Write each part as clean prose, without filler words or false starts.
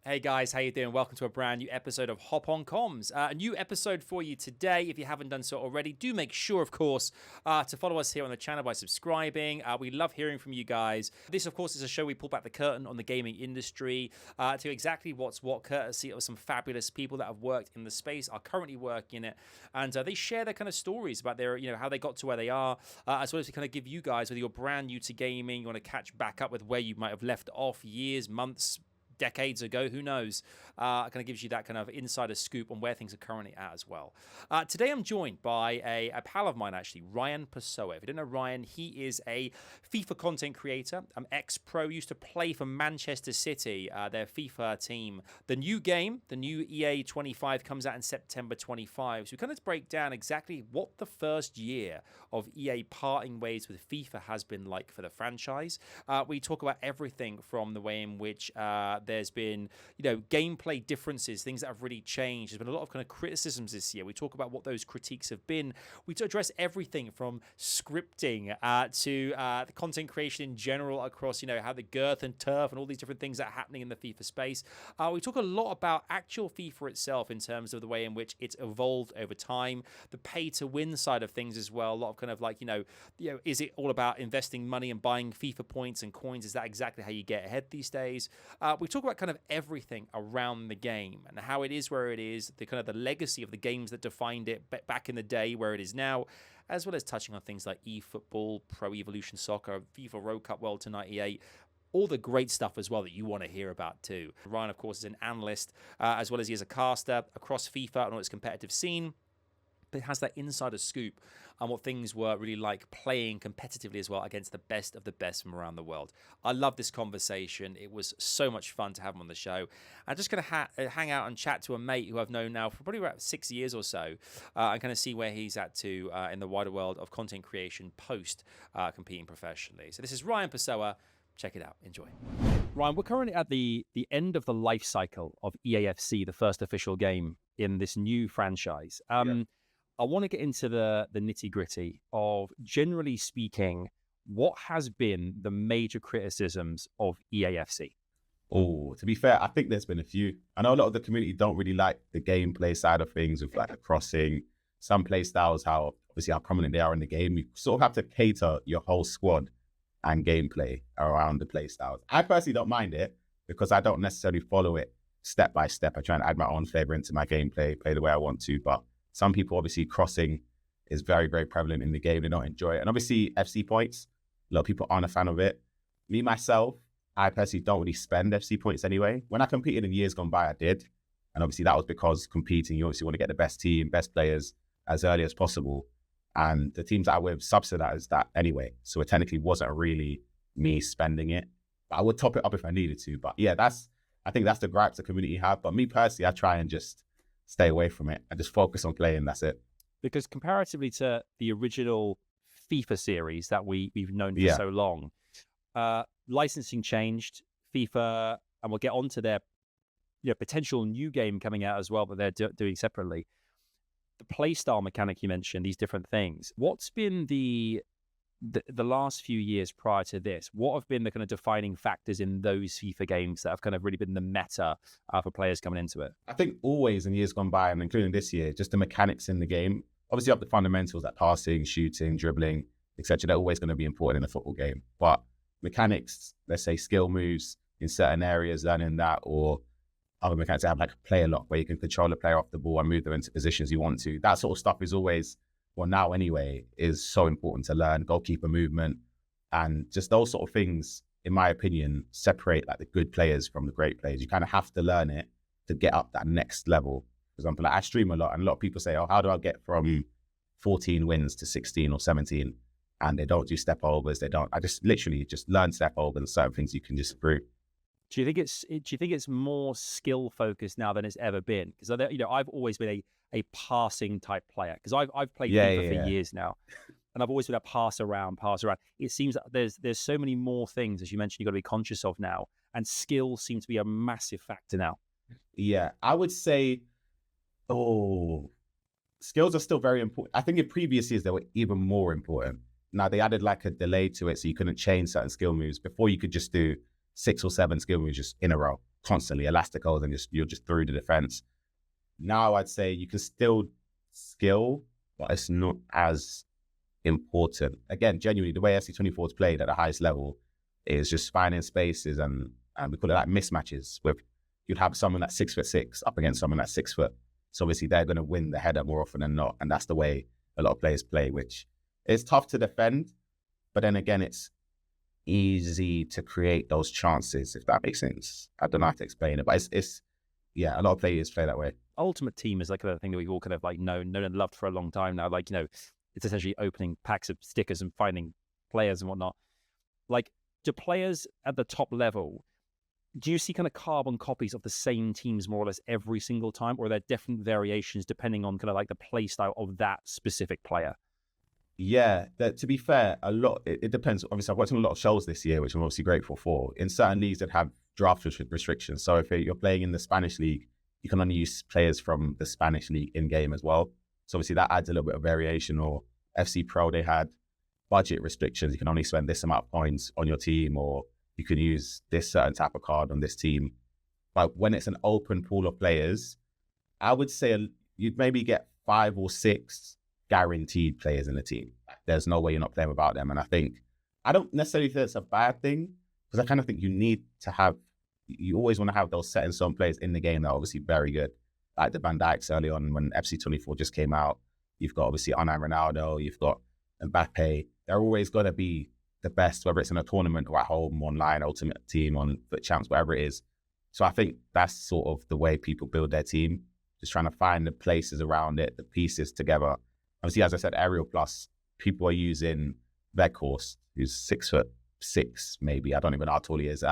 Hey guys, how you doing? Welcome to a brand new episode of Hop On Comms. A new episode for you today. If you haven't done so already, do make sure, of course, to follow us here on the channel by subscribing. We love hearing from you guys. This, of course, is a show we pull back the curtain on the gaming industry to exactly what's what, courtesy of some fabulous people that have worked in the space, are currently working in it, and they share their kind of stories about their, how they got to where they are, as well as to kind of give you guys, whether you're brand new to gaming, you want to catch back up with where you might have left off years, months, decades ago, who knows, kind of gives you that kind of insider scoop on where things are currently at as well. Today I'm joined by a pal of mine, actually, Ryan Pessoa. If you don't know Ryan, he is a FIFA content creator, ex-pro, used to play for Manchester City, their FIFA team. The new game, the new EA 25, comes out in September 25, so we kind of break down exactly what the first year of EA parting ways with FIFA has been like for the franchise. We talk about everything from the way in which there's been, gameplay differences, things that have really changed. There's been a lot of kind of criticisms this year. We talk about what those critiques have been. We address everything from scripting to the content creation in general across, how the Girth and Turf and all these different things that are happening in the FIFA space. We talk a lot about actual FIFA itself in terms of the way in which it's evolved over time, the pay-to-win side of things as well. A lot of kind of like, is it all about investing money and buying FIFA points and coins? Is that exactly how you get ahead these days? We talk about kind of everything around the game and how it is where it is, the kind of the legacy of the games that defined it back in the day, where it is now, as well as touching on things like eFootball, Pro Evolution Soccer, FIFA Road Cup World to 98, all the great stuff as well that you want to hear about too. Ryan, of course, is an analyst, as well as he is a caster across FIFA and all its competitive scene. But it has that insider scoop on what things were really like playing competitively as well against the best of the best from around the world. I love this conversation. It was so much fun to have him on the show. I'm just going to hang out and chat to a mate who I've known now for probably about 6 years or so, and kind of see where he's at too in the wider world of content creation post competing professionally. So this is Ryan Pessoa. Check it out. Enjoy. Ryan, we're currently at the end of the life cycle of EAFC, the first official game in this new franchise. I want to get into the nitty-gritty of, generally speaking, what has been the major criticisms of EAFC? Oh, to be fair, I think there's been a few. I know a lot of the community don't really like the gameplay side of things with like the crossing, some play styles, how prominent they are in the game. You sort of have to cater your whole squad and gameplay around the play styles. I personally don't mind it because I don't necessarily follow it step by step. I try and add my own flavor into my gameplay, play the way I want to, but some people, obviously, crossing is very, very prevalent in the game. They don't enjoy it. And obviously, FC points, a lot of people aren't a fan of it. Me, myself, I personally don't really spend FC points anyway. When I competed in years gone by, I did. And obviously, that was because competing, you obviously want to get the best team, best players as early as possible. And the teams that I with subsidized that anyway. So it technically wasn't really me spending it. But I would top it up if I needed to. But yeah, I think that's the gripes the community have. But me personally, I try and just stay away from it. I just focus on playing. That's it. Because comparatively to the original FIFA series that we've known for so long, licensing changed. FIFA, and we'll get on to their potential new game coming out as well that they're doing separately. The playstyle mechanic you mentioned, these different things. What's been the last few years prior to this? What have been the kind of defining factors in those FIFA games that have kind of really been the meta for players coming into it? I think always in years gone by, and including this year, just the mechanics in the game. Obviously, up the fundamentals like passing, shooting, dribbling, etc. They're always going to be important in a football game. But mechanics, let's say skill moves in certain areas, learning that, or other mechanics that have like a player lock where you can control the player off the ball and move them into positions you want to. That sort of stuff is always, well, now anyway, is so important to learn. Goalkeeper movement and just those sort of things, in my opinion, separate like the good players from the great players. You kind of have to learn it to get up that next level. For example, like I stream a lot and a lot of people say, oh, how do I get from 14 wins to 16 or 17? And they don't do step overs. I just literally just learn step overs and certain things you can just improve. Do you think it's more skill focused now than it's ever been? Because I've always been a passing type player, because I've played FIFA for years now, and I've always been a pass around. It seems that there's so many more things, as you mentioned, you've got to be conscious of now, and skill seems to be a massive factor now. Yeah, I would say, skills are still very important. I think in previous years they were even more important. Now they added like a delay to it, so you couldn't change certain skill moves. Before you could just do 6 or 7 skill moves just in a row. constantly elasticals and you're just through the defense. Now I'd say you can still skill, but it's not as important. Again, genuinely, the way FC24 is played at the highest level is just finding spaces and we call it like mismatches with you'd have someone that's 6'6" up against someone that's 6 foot. So obviously they're going to win the header more often than not. And that's the way a lot of players play, which is tough to defend. But then again, it's easy to create those chances, if that makes sense. I don't know how to explain it, but it's yeah, a lot of players play that way. Ultimate Team is like a thing that we've all kind of like known and loved for a long time now. Like, it's essentially opening packs of stickers and finding players and whatnot. Like, do players at the top level, do you see kind of carbon copies of the same teams more or less every single time, or are there different variations depending on kind of like the play style of that specific player? Yeah, to be fair, it depends. Obviously, I've watched a lot of shows this year, which I'm obviously grateful for. In certain leagues that have draft restrictions, so if you're playing in the Spanish league, you can only use players from the Spanish league in game as well. So obviously that adds a little bit of variation. Or FC Pro, they had budget restrictions. You can only spend this amount of points on your team, or you can use this certain type of card on this team. But when it's an open pool of players, I would say you'd maybe get 5 or 6 guaranteed players in the team. There's no way you're not playing without them. And I don't necessarily think it's a bad thing, because I kind of think you always want to have those set in stone players in the game that are obviously very good. Like the Van Dijks early on when FC24 just came out. You've got obviously Ronaldo, you've got Mbappe. They're always going to be the best, whether it's in a tournament or at home, online, Ultimate Team, on FUT Champs, whatever it is. So I think that's sort of the way people build their team, just trying to find the places around it, the pieces together. Obviously, as I said, Aerial Plus, people are using Vejrgang, who's 6'6", maybe. I don't even know how tall he is.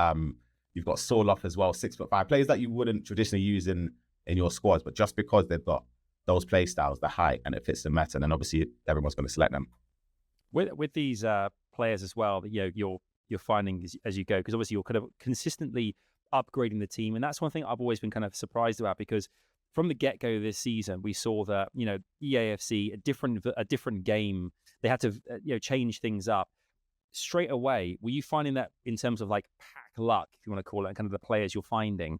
You've got Sorloth as well, 6'5", players that you wouldn't traditionally use in your squads, but just because they've got those play styles, the height, and it fits the meta, and then obviously everyone's going to select them. With these players as well, that you're finding as you go, because obviously you're kind of consistently upgrading the team, and that's one thing I've always been kind of surprised about, because from the get-go this season, we saw that EAFC, a different game, they had to change things up straight away. Were you finding that in terms of like pack luck, if you want to call it, and kind of the players you're finding?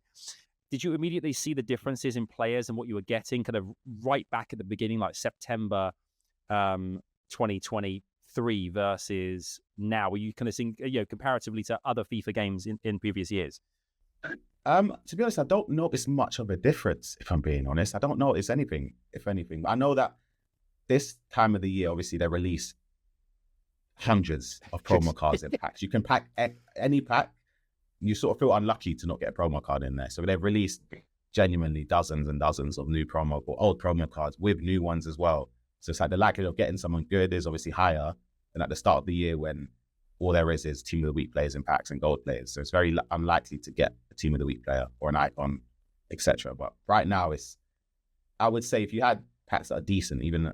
Did you immediately see the differences in players and what you were getting kind of right back at the beginning, like September 2023 versus now? Were you kind of seeing, comparatively to other FIFA games in previous years? To be honest, I don't notice much of a difference, if I'm being honest. I don't notice anything, if anything. I know that this time of the year, obviously, they release hundreds of promo cards in packs. You can pack any pack. You sort of feel unlucky to not get a promo card in there. So they've released genuinely dozens and dozens of new old promo cards with new ones as well. So it's like the likelihood of getting someone good is obviously higher than at the start of the year, when all there is Team of the Week players in packs and gold players. So it's very unlikely to get a Team of the Week player or an icon, etc. But right now, I would say if you had packs that are decent, even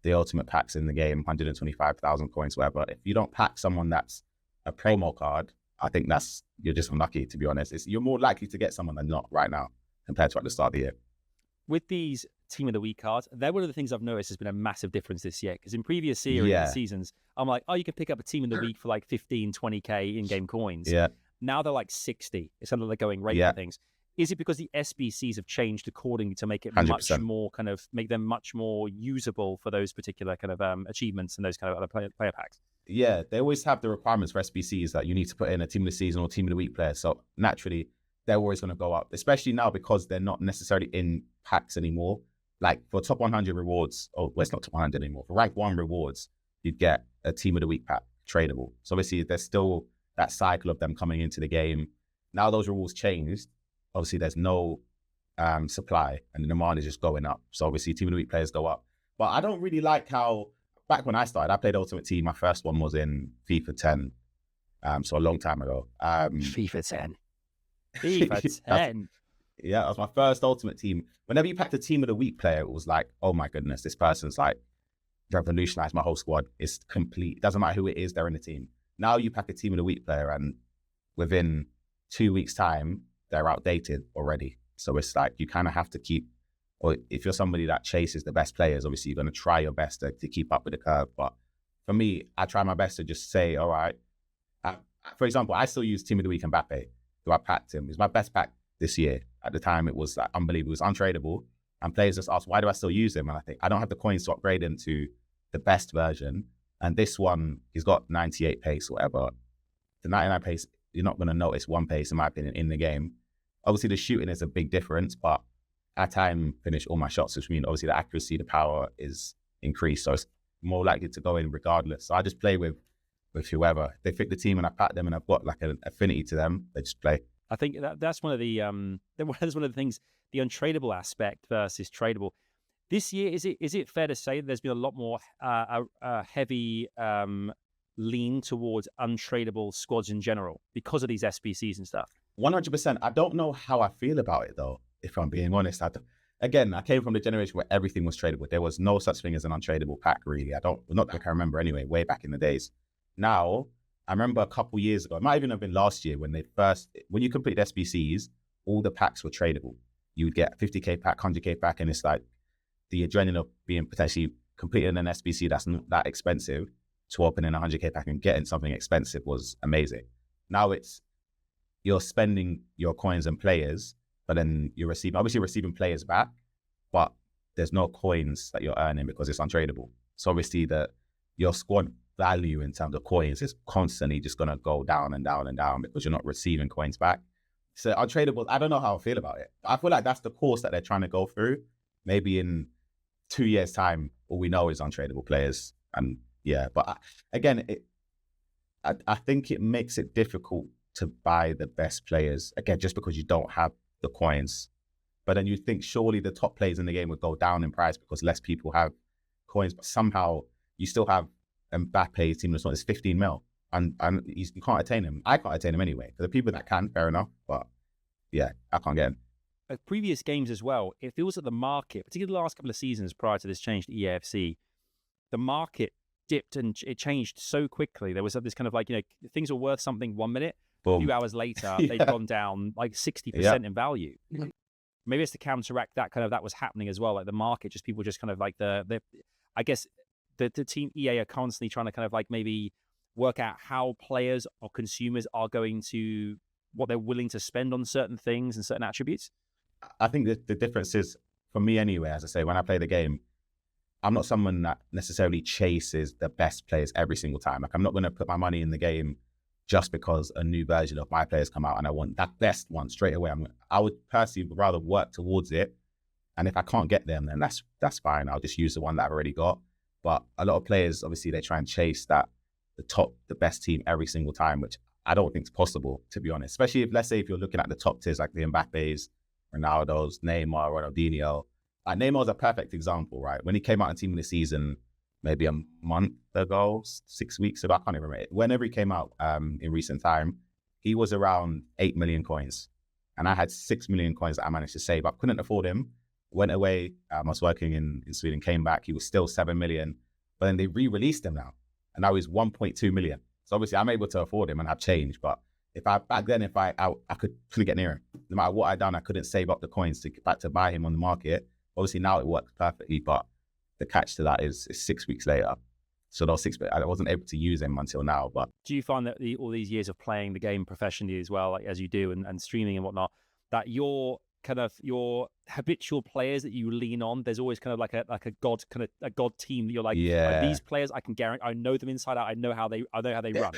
the ultimate packs in the game, 125,000 coins, whatever, if you don't pack someone that's a promo card, I think you're just unlucky, to be honest. You're more likely to get someone than not right now compared to at the start of the year. With these Team of the Week cards, they're one of the things I've noticed has been a massive difference this year, because in previous seasons, I'm like, you can pick up a Team of the Week for like 15, 20k in-game coins. Yeah. Now they're like 60. It's kind of like going rate for things. Is it because the SBCs have changed accordingly to make it 100%. much more make them much more usable for those particular kind of achievements and those kind of other player packs? Yeah, they always have the requirements for SBCs that you need to put in a Team of the Season or Team of the Week player. So naturally, they're always going to go up, especially now because they're not necessarily in packs anymore. Like for top 100 rewards, it's not top 100 anymore. For rank 1 rewards, you'd get a Team of the Week pack, Tradeable. So obviously, there's still that cycle of them coming into the game. Now those rules changed. Obviously, there's no supply and the demand is just going up. So obviously, Team of the Week players go up. But I don't really like how, back when I started, I played Ultimate Team. My first one was in FIFA 10, so a long time ago. FIFA 10. FIFA 10. Yeah, that was my first Ultimate Team. Whenever you packed a Team of the Week player, it was like, oh my goodness, this person's like revolutionized my whole squad. It's complete. It doesn't matter who it is, they're in the team. Now you pack a Team of the Week player and within 2 weeks' time, they're outdated already. So it's like you kind of have to keep, or if you're somebody that chases the best players, obviously you're going to try your best to keep up with the curve. But for me, I try my best to just say, all right, for example, I still use Team of the Week Mbappe, who I packed him. He's my best pack this year. At the time, it was like unbelievable. It was untradeable. And players just asked, why do I still use them? And I think I don't have the coins to upgrade them to the best version. And this one, he's got 98 pace or whatever. The 99 pace, you're not going to notice one pace, in my opinion, in the game. Obviously, the shooting is a big difference, but I time finish all my shots, which means obviously the accuracy, the power is increased. So it's more likely to go in regardless. So I just play with whoever. If they fit the team and I pack them and I've got like an affinity to them, they just play. I think that's one of the things, the untradeable aspect versus tradable. This year, is it fair to say that there's been a lot more heavy lean towards untradeable squads in general because of these SBCs and stuff? 100%. I don't know how I feel about it though, if I'm being honest. Again, I came from the generation where everything was tradable. There was no such thing as an untradeable pack, really. Not that I can remember anyway, way back in the days. Now, I remember a couple years ago, it might even have been last year when you completed SBCs, all the packs were tradable. You would get 50k pack, 100k pack, and it's like the adrenaline of being potentially completing an SBC that's not that expensive to opening a 100k pack and getting something expensive was amazing. Now you're spending your coins and players, but then you're receiving players back, but there's no coins that you're earning because it's untradeable. So obviously your squad value in terms of coins is constantly just going to go down and down and down because you're not receiving coins back. So untradeable, I don't know how I feel about it. I feel like that's the course that they're trying to go through. Maybe in 2 years' time, all we know is untradeable players. And yeah, but I think it makes it difficult to buy the best players, again, just because you don't have the coins. But then you think surely the top players in the game would go down in price because less people have coins, but somehow you still have Mbappe's team response is 15 mil, and you can't attain him. I can't attain him anyway. For the people that can, fair enough, but yeah, I can't get him. Previous games as well, it feels that the market, particularly the last couple of seasons prior to this change to EAFC, the market dipped and it changed so quickly. There was this kind of like, things were worth something 1 minute, boom. A few hours later, they'd gone down like 60% in value. Maybe it's to counteract that was happening as well. Like the market, people just kind of like I guess the team EA are constantly trying to kind of like maybe work out how players or consumers are going to, what they're willing to spend on certain things and certain attributes. I think the difference is, for me anyway, as I say, when I play the game, I'm not someone that necessarily chases the best players every single time. Like I'm not going to put my money in the game just because a new version of my players come out and I want that best one straight away. I would personally rather work towards it. And if I can't get them, then that's fine. I'll just use the one that I've already got. But a lot of players, obviously, they try and chase the best team every single time, which I don't think is possible, to be honest. Especially let's say if you're looking at the top tiers, like the Mbappe's, Ronaldo's, Neymar, Ronaldinho. Neymar's a perfect example, right? When he came out in Team of the Season, maybe a month ago, 6 weeks ago, I can't even remember. Whenever he came out in recent time, he was around 8 million coins. And I had 6 million coins that I managed to save. I couldn't afford him. Went away. I was working in Sweden, came back. He was still 7 million. But then they re-released him now. And now he's 1.2 million. So obviously I'm able to afford him and have change. But back then, I couldn't get near him. No matter what I'd done, I couldn't save up the coins to buy him on the market. Obviously now it works perfectly, but the catch to that is 6 weeks later. So those 6 weeks, I wasn't able to use him until now. But do you find that all these years of playing the game professionally as well, like as you do, and streaming and whatnot, that your habitual players that you lean on, there's always kind of like a god team that you're like, these players I can guarantee, I know them inside out, I know how they run.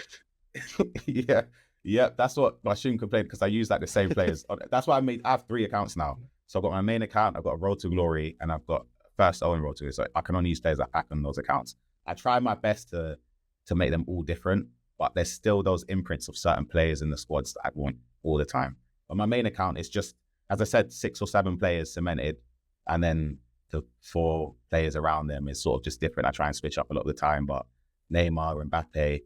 Yeah, that's what I shouldn't complain, because I use like the same players. That's why I have 3 accounts now. So I've got my main account, I've got a Road to Glory, and I've got First Owen Road to Glory. So I can only use players that pack on those accounts. I try my best to make them all different, but there's still those imprints of certain players in the squads that I want all the time. But my main account is just, as I said, 6 or 7 players cemented, and then the 4 players around them is sort of just different. I try and switch up a lot of the time, but Neymar and Mbappe,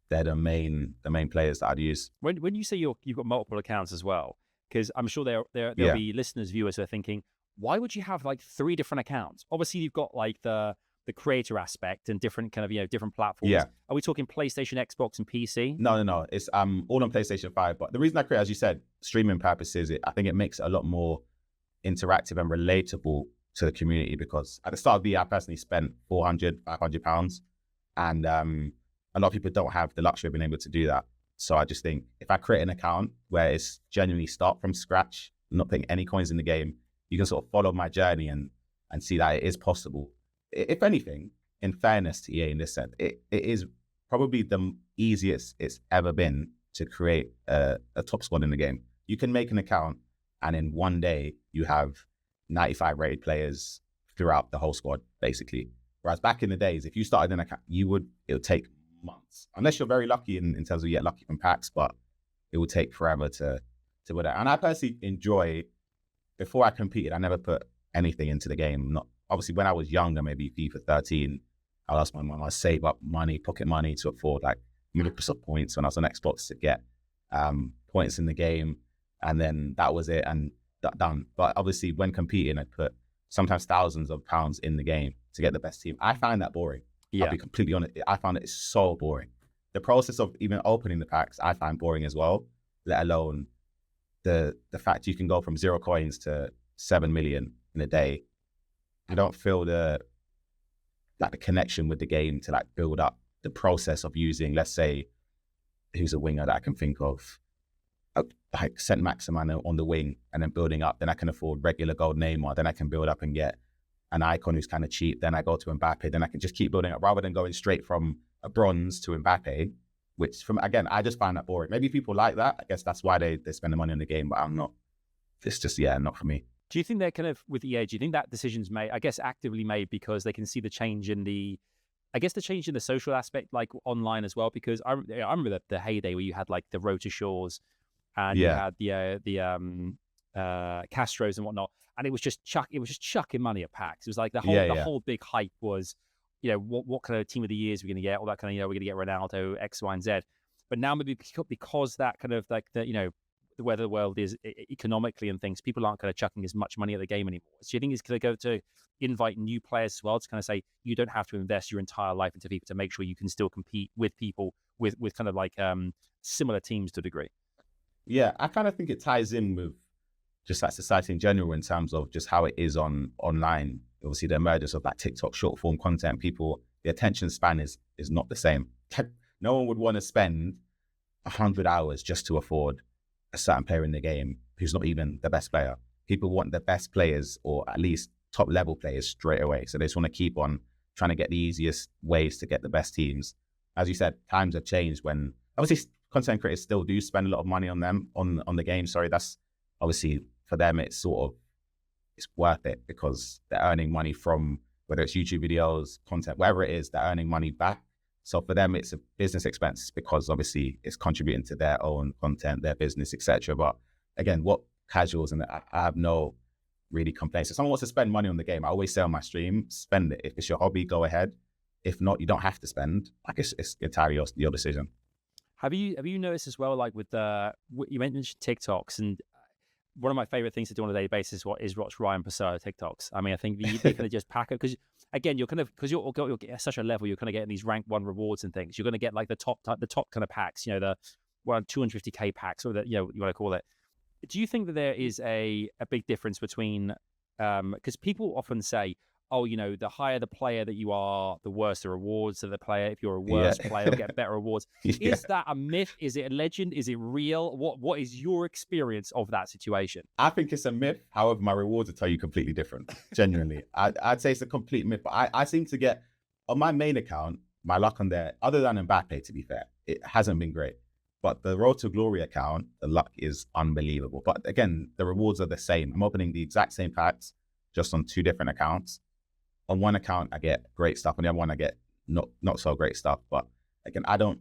they're the main players that I'd use. When you say you've got multiple accounts as well, because I'm sure there'll be listeners, viewers who are thinking, why would you have like 3 different accounts? Obviously, you've got like the creator aspect and different kind of different platforms. Yeah. Are we talking PlayStation, Xbox, and PC? No. It's all on PlayStation 5. But the reason I create, as you said, streaming purposes, I think it makes it a lot more interactive and relatable to the community, because at the start of the year, I personally spent £400, £500, and a lot of people don't have the luxury of being able to do that. So I just think if I create an account where it's genuinely start from scratch, not putting any coins in the game, you can sort of follow my journey and see that it is possible. If anything, in fairness to EA in this sense, it is probably the easiest it's ever been to create a top squad in the game. You can make an account and in one day you have 95 rated players throughout the whole squad, basically. Whereas back in the days, if you started an account, it would take months, unless you're very lucky in terms of you get lucky from packs, but it would take forever to win that. And I personally enjoy, before I competed, I never put anything into the game. Not obviously when I was younger, maybe FIFA 13, I asked my mum, I save up money, pocket money to afford like ludicrous points when I was on Xbox to get points in the game, and then that was it and done. But obviously when competing, I put sometimes thousands of pounds in the game to get the best team. I find that boring. Yeah. I'll be completely honest. I found it so boring. The process of even opening the packs, I find boring as well, let alone the fact you can go from 0 coins to 7 million in a day. I don't feel the connection with the game to like build up the process of using, let's say, who's a winger that I can think of, like Saint Maximin on the wing, and then building up. Then I can afford regular gold Neymar. Then I can build up and get an icon who's kind of cheap. Then I go to Mbappe. Then I can just keep building up rather than going straight from a bronze to Mbappe, which again, I just find that boring. Maybe people like that. I guess that's why they spend the money on the game, but I'm not. It's just, not for me. Do you think they're kind of, with EA, do you think that decision's made, I guess actively made because they can see the change in the social aspect, like online as well? Because I remember the heyday where you had like the Road to Shores and you had the Castros and whatnot, and it was just chucking money at packs. It was like the whole big hype was, what kind of team of the years we're going to get, all that kind of, we're going to get Ronaldo, X, Y, and Z. But now maybe because that kind of like the where the world is economically and things, people aren't kind of chucking as much money at the game anymore. So do you think it's going to go to invite new players as well to kind of say, you don't have to invest your entire life into FIFA to make sure you can still compete with people with kind of like similar teams to a degree? Yeah, I kind of think it ties in with just like society in general in terms of just how it is online. Obviously the emergence of like TikTok short form content, people, the attention span is not the same. No one would want to spend 100 hours just to afford a certain player in the game who's not even the best player. People want the best players, or at least top level players, straight away. So they just want to keep on trying to get the easiest ways to get the best teams. As you said, times have changed when obviously content creators still do spend a lot of money on them, on the game. Sorry, that's obviously for them, it's worth it because they're earning money from whether it's YouTube videos, content, whatever it is, they're earning money back. So for them, it's a business expense because obviously it's contributing to their own content, their business, etc. But again, what casuals, and I have no really complaints. If someone wants to spend money on the game, I always say on my stream, spend it. If it's your hobby, go ahead. If not, you don't have to spend. Like it's entirely your decision. Have you noticed as well, like with you mentioned TikToks, and one of my favorite things to do on a daily basis is watch Ryan Pessoa TikToks. I mean, I think they kind of just pack it because again, you're at such a level, you're kind of getting these rank 1 rewards and things. You're going to get like the top kind of packs, the 250k packs, or you want to call it. Do you think that there is a big difference between because people often say, oh, the higher the player that you are, the worse the rewards of the player. If you're a worse player, you'll get better rewards. Is that a myth? Is it a legend? Is it real? What is your experience of that situation? I think it's a myth. However, my rewards will tell you completely different. Genuinely, I'd say it's a complete myth. But I seem to get, on my main account, my luck on there, other than Mbappe, to be fair, it hasn't been great. But the Road to Glory account, the luck is unbelievable. But again, the rewards are the same. I'm opening the exact same packs, just on 2 different accounts. On one account, I get great stuff. On the other one, I get not so great stuff. But again, I don't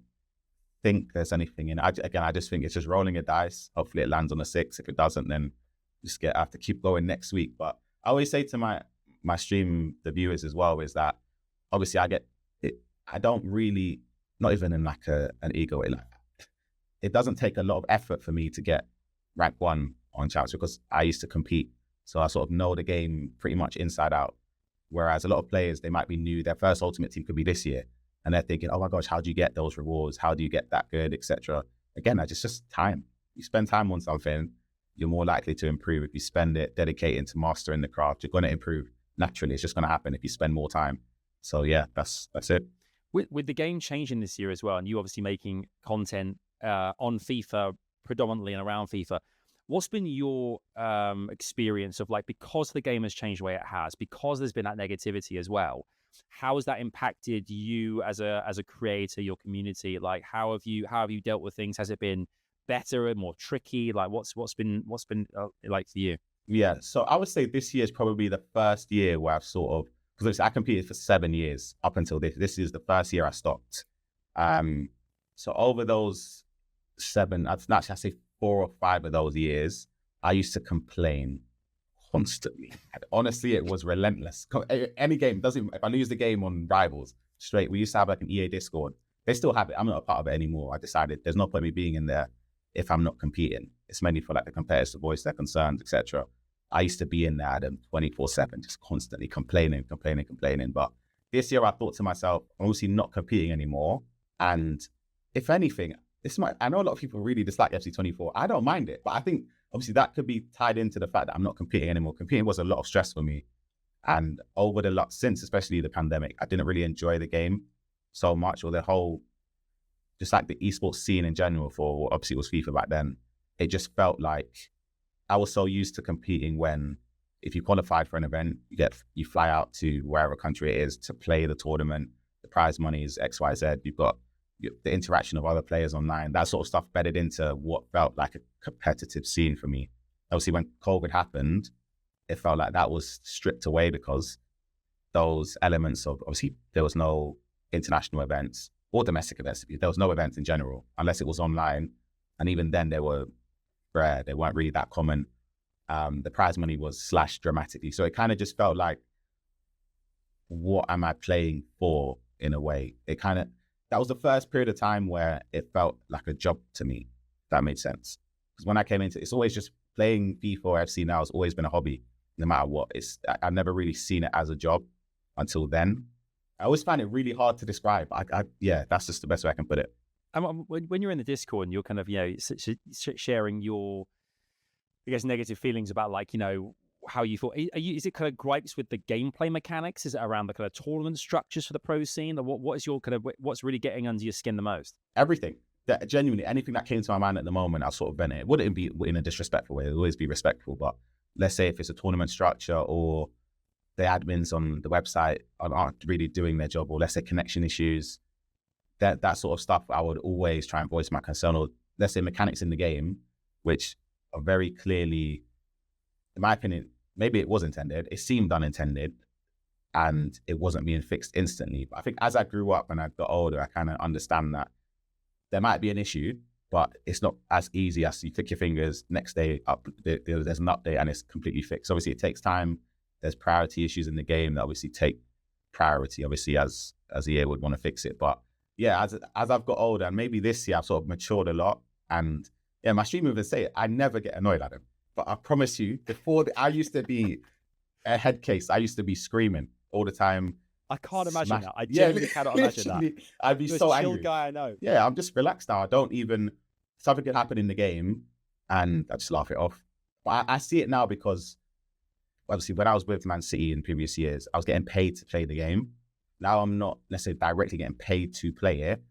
think there's anything in it. I just think it's just rolling a dice. Hopefully it lands on a 6. If it doesn't, then I have to keep going next week. But I always say to my stream, the viewers as well, is that obviously I get it. I don't really, not even in like an ego way, like it doesn't take a lot of effort for me to get rank 1 on Champs because I used to compete. So I sort of know the game pretty much inside out. Whereas a lot of players, they might be new. Their first Ultimate Team could be this year. And they're thinking, oh my gosh, how do you get those rewards? How do you get that good, etc. Again, just time. You spend time on something, you're more likely to improve. If you spend it dedicating to mastering the craft, you're going to improve naturally. It's just going to happen if you spend more time. So yeah, that's it. With the game changing this year as well, and you obviously making content on FIFA predominantly and around FIFA. What's been your experience of like, because the game has changed the way it has, because there's been that negativity as well, how has that impacted you as a creator, your community? Like, how have you dealt with things? Has it been better and more tricky? Like, what's been like for you? Yeah, so I would say this year is probably the first year where I've sort of, because I competed for 7 years up until this. This is the first year I stopped. So over those 7, I'd say 4 or 5 of those years, I used to complain constantly. And honestly, it was relentless. Any game, if I lose the game on Rivals, straight, we used to have like an EA Discord. They still have it. I'm not a part of it anymore. I decided there's no point me being in there if I'm not competing. It's mainly for like the competitors to voice their concerns, etc. I used to be in there 24/7, just constantly complaining. But this year I thought to myself, I'm obviously not competing anymore. And if anything, I know a lot of people really dislike FC24. I don't mind it, but I think obviously that could be tied into the fact that I'm not competing anymore. Competing was a lot of stress for me. And since especially the pandemic, I didn't really enjoy the game so much, or the whole, just like the esports scene in general for, obviously it was FIFA back then. It just felt like I was so used to competing when, if you qualified for an event, you fly out to wherever country it is to play the tournament. The prize money is X, Y, Z. You've got the interaction of other players online. That sort of stuff bedded into what felt like a competitive scene for me. Obviously, when COVID happened, it felt like that was stripped away because those elements of, obviously, there was no international events or domestic events. There was no events in general, unless it was online. And even then, they were rare. They weren't really that common. The prize money was slashed dramatically. So it kind of just felt like, what am I playing for in a way? That was the first period of time where it felt like a job to me. If that made sense. Because when I came into it's always just playing FIFA or FC now has always been a hobby, no matter what. I've never really seen it as a job until then. I always find it really hard to describe. Yeah, that's just the best way I can put it. When you're in the Discord and you're kind of, sharing your, I guess, negative feelings about like, how you thought, is it kind of gripes with the gameplay mechanics? Is it around the kind of tournament structures for the pro scene? Or what is your kind of, what's really getting under your skin the most? Everything. Genuinely, anything that came to my mind at the moment, I'll sort of vent it. It wouldn't be in a disrespectful way. It'll always be respectful. But let's say if it's a tournament structure or the admins on the website aren't really doing their job, or let's say connection issues, that sort of stuff, I would always try and voice my concern. Or let's say mechanics in the game, which are very clearly, in my opinion, maybe it was intended. It seemed unintended and it wasn't being fixed instantly. But I think as I grew up and I got older, I kind of understand that there might be an issue, but it's not as easy as you click your fingers, next day up, there's an update and it's completely fixed. Obviously, it takes time. There's priority issues in the game that obviously take priority, obviously, as EA would want to fix it. But yeah, as I've got older, and maybe this year I've sort of matured a lot. And yeah, my stream movers say it, I never get annoyed at them. But I promise you, I used to be a head case. I used to be screaming all the time. I can't imagine that. I genuinely cannot imagine that. I'd be so angry. Chill guy I know. Yeah, I'm just relaxed now. I don't even, something could happen in the game and I just laugh it off. But I see it now because obviously when I was with Man City in previous years, I was getting paid to play the game. Now I'm not necessarily directly getting paid to play it.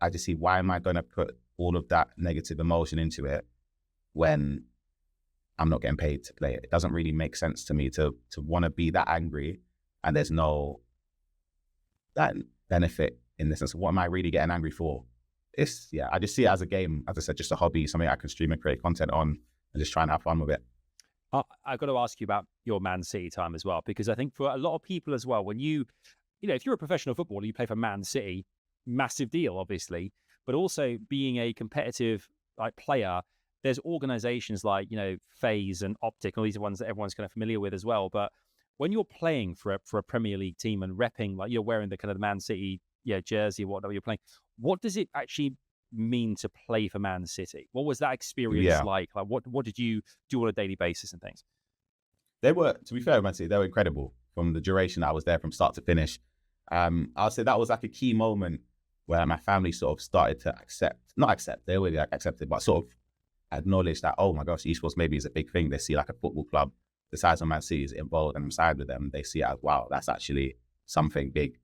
I just see, why am I going to put all of that negative emotion into it when I'm not getting paid to play it? It doesn't really make sense to me to want to be that angry and there's no that benefit in the sense of what am I really getting angry for? I just see it as a game, as I said, just a hobby, something I can stream and create content on and just try and have fun with it. I've got to ask you about your Man City time as well, because I think for a lot of people as well, when if you're a professional footballer, you play for Man City, massive deal, obviously, but also being a competitive player, there's organizations like, FaZe and Optic, all these ones that everyone's kind of familiar with as well. But when you're playing for a Premier League team and repping, like you're wearing the kind of the Man City jersey or whatever you're playing, what does it actually mean to play for Man City? What was that experience like? Like what did you do on a daily basis and things? They were, to be fair, Man City, they were incredible from the duration I was there from start to finish. I'll say that was like a key moment where my family sort of started to they already accepted, but sort of acknowledge that, oh my gosh, esports maybe is a big thing. They see like a football club the size of Man City is involved and I'm side with them. They see it as, wow, that's actually something big.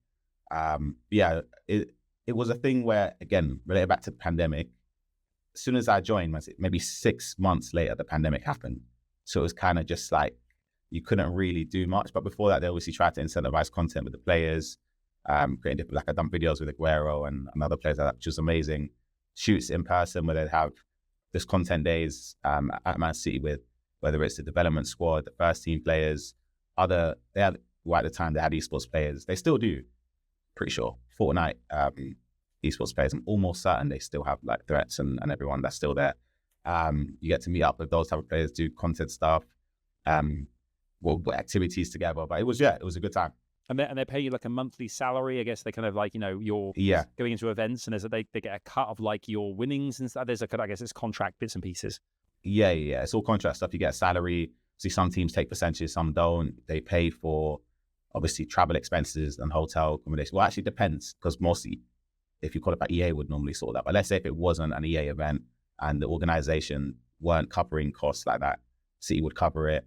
It was a thing where, again, related back to the pandemic, as soon as I joined, maybe 6 months later, the pandemic happened. So it was kind of just like, you couldn't really do much. But before that, they obviously tried to incentivize content with the players, creating different, like I've done videos with Aguero and other players like that, which was amazing. Shoots in person where they'd have this content days at Man City with, whether it's the development squad, the first team players, at the time they had esports players. They still do, pretty sure. Fortnite esports players. I'm almost certain they still have like threats and everyone that's still there. You get to meet up with those type of players, do content stuff, activities together. But it was a good time. And they pay you like a monthly salary. I guess they kind of like, you're going into events, and they get a cut of like your winnings and stuff. I guess it's contract bits and pieces. Yeah. It's all contract stuff. You get a salary. See, some teams take percentages, some don't. They pay for obviously travel expenses and hotel accommodation. Well, actually it depends, because mostly if you qualify, EA would normally sort that. But let's say if it wasn't an EA event and the organization weren't covering costs like that, City would cover it.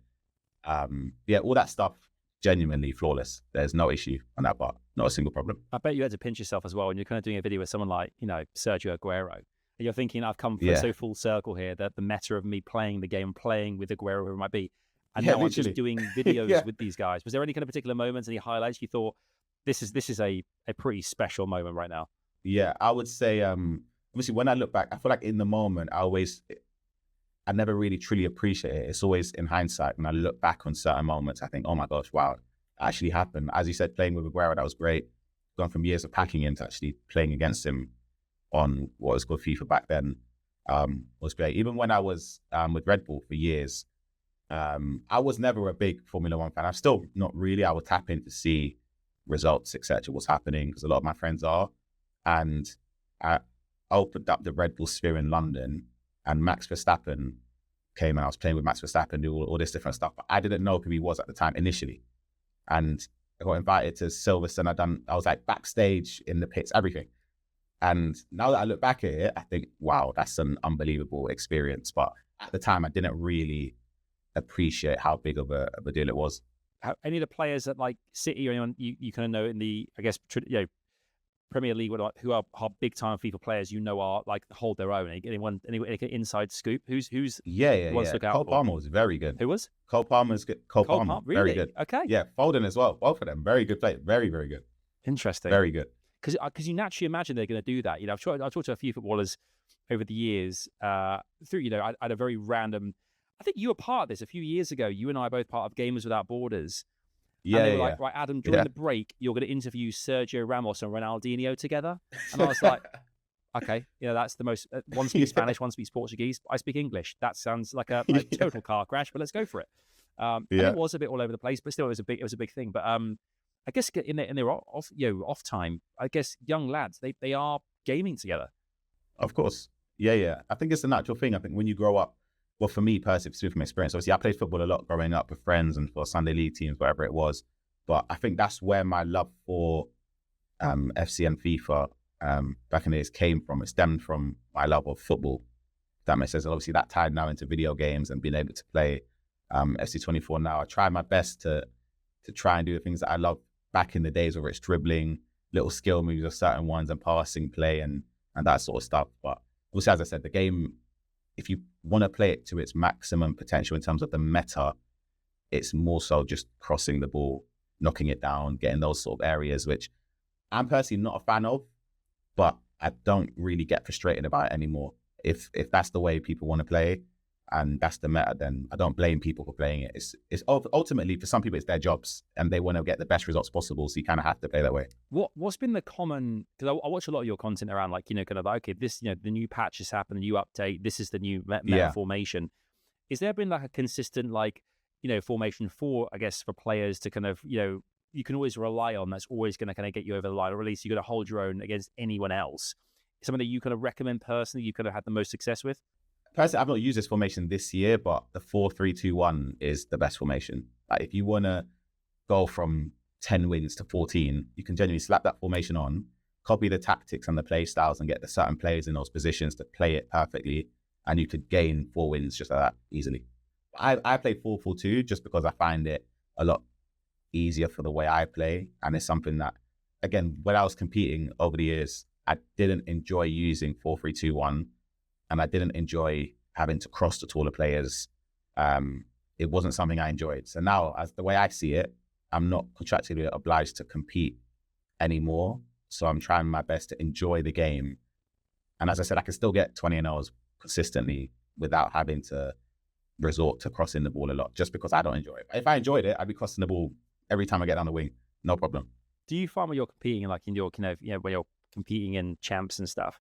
All that stuff, genuinely flawless. There's no issue on that part. Not a single problem. I bet you had to pinch yourself as well when you're kind of doing a video with someone like, Sergio Aguero. And you're thinking, I've come so full circle here, that the meta of me playing the game, playing with Aguero, whoever it might be. And now I'm just doing videos with these guys. Was there any kind of particular moments, any highlights you thought, this is a pretty special moment right now? Yeah, I would say, obviously when I look back, I feel like in the moment, I never really truly appreciate it. It's always in hindsight. When I look back on certain moments, I think, oh my gosh, wow, it actually happened. As you said, playing with Aguero, that was great. Gone from years of packing him to actually playing against him on what was called FIFA back then was great. Even when I was with Red Bull for years, I was never a big Formula One fan. I'm still not really. I would tap in to see results, etc., what's happening, because a lot of my friends are. And I opened up the Red Bull sphere in London, and Max Verstappen came, and I was playing with Max Verstappen, do all this different stuff. But I didn't know who he was at the time initially. And I got invited to Silverstone. I was like backstage in the pits, everything. And now that I look back at it, I think, wow, that's an unbelievable experience. But at the time, I didn't really appreciate how big of a deal it was. Any of the players at like City or anyone you kind of know in the, I guess, Premier League, who are big time FIFA players, are like hold their own? Any inside scoop? Who's yeah. Cole Palmer was very good. Who was? Cole Palmer's good. Cole Palmer, really? Very good. Okay. Yeah, Foden as well. Both of them, very good play. Very, very good. Interesting. Very good. Because you naturally imagine they're going to do that. I've talked to a few footballers over the years. Through I had a very random. I think you were part of this a few years ago. You and I are both part of Gamers Without Borders. Yeah, and they were like, right, Adam, during the break, you're going to interview Sergio Ramos and Ronaldinho together. And I was like, okay, that's the most. One speaks Spanish, one speaks Portuguese. I speak English. That sounds like a total car crash, but let's go for it. And it was a bit all over the place, but still, it was a big thing. But I guess in their off time, I guess young lads, they are gaming together. Of course, yeah. I think it's a natural thing. I think when you grow up. Well, for me personally, through from experience, obviously I played football a lot growing up with friends and for Sunday league teams, whatever it was. But I think that's where my love for FC and FIFA back in the days came from. It stemmed from my love of football. That makes sense. And obviously that tied now into video games and being able to play FC24 now. I try my best to try and do the things that I love back in the days, whether it's dribbling, little skill moves or certain ones, and passing play and that sort of stuff. But obviously, as I said, the game, if you want to play it to its maximum potential in terms of the meta, it's more so just crossing the ball, knocking it down, getting those sort of areas, which I'm personally not a fan of, but I don't really get frustrated about it anymore. If that's the way people want to play and that's the meta, then I don't blame people for playing it. It's ultimately, for some people, it's their jobs and they want to get the best results possible, so you kind of have to play that way. What's been the common, because I watch a lot of your content around like, kind of like, okay, this, the new patch has happened, the new update, this is the new meta formation. Is there been like a consistent like, formation for, I guess, for players to kind of, you can always rely on, that's always going to kind of get you over the line, or at least you got to hold your own against anyone else? Something that you kind of recommend personally, you kind of had the most success with? Personally, I've not used this formation this year, but the 4-3-2-1 is the best formation. Like if you want to go from 10 wins to 14, you can genuinely slap that formation on, copy the tactics and the play styles and get the certain players in those positions to play it perfectly, and you could gain 4 wins just like that easily. I play 4-4-2 just because I find it a lot easier for the way I play, and it's something that, again, when I was competing over the years, I didn't enjoy using 4-3-2-1 and I didn't enjoy having to cross the taller players. It wasn't something I enjoyed. So now, as the way I see it, I'm not contractually obliged to compete anymore. So I'm trying my best to enjoy the game. And as I said, I can still get 20 NLs consistently without having to resort to crossing the ball a lot, just because I don't enjoy it. If I enjoyed it, I'd be crossing the ball every time I get down the wing. No problem. Do you find when you're competing, like in your kind of, when you're competing in champs and stuff,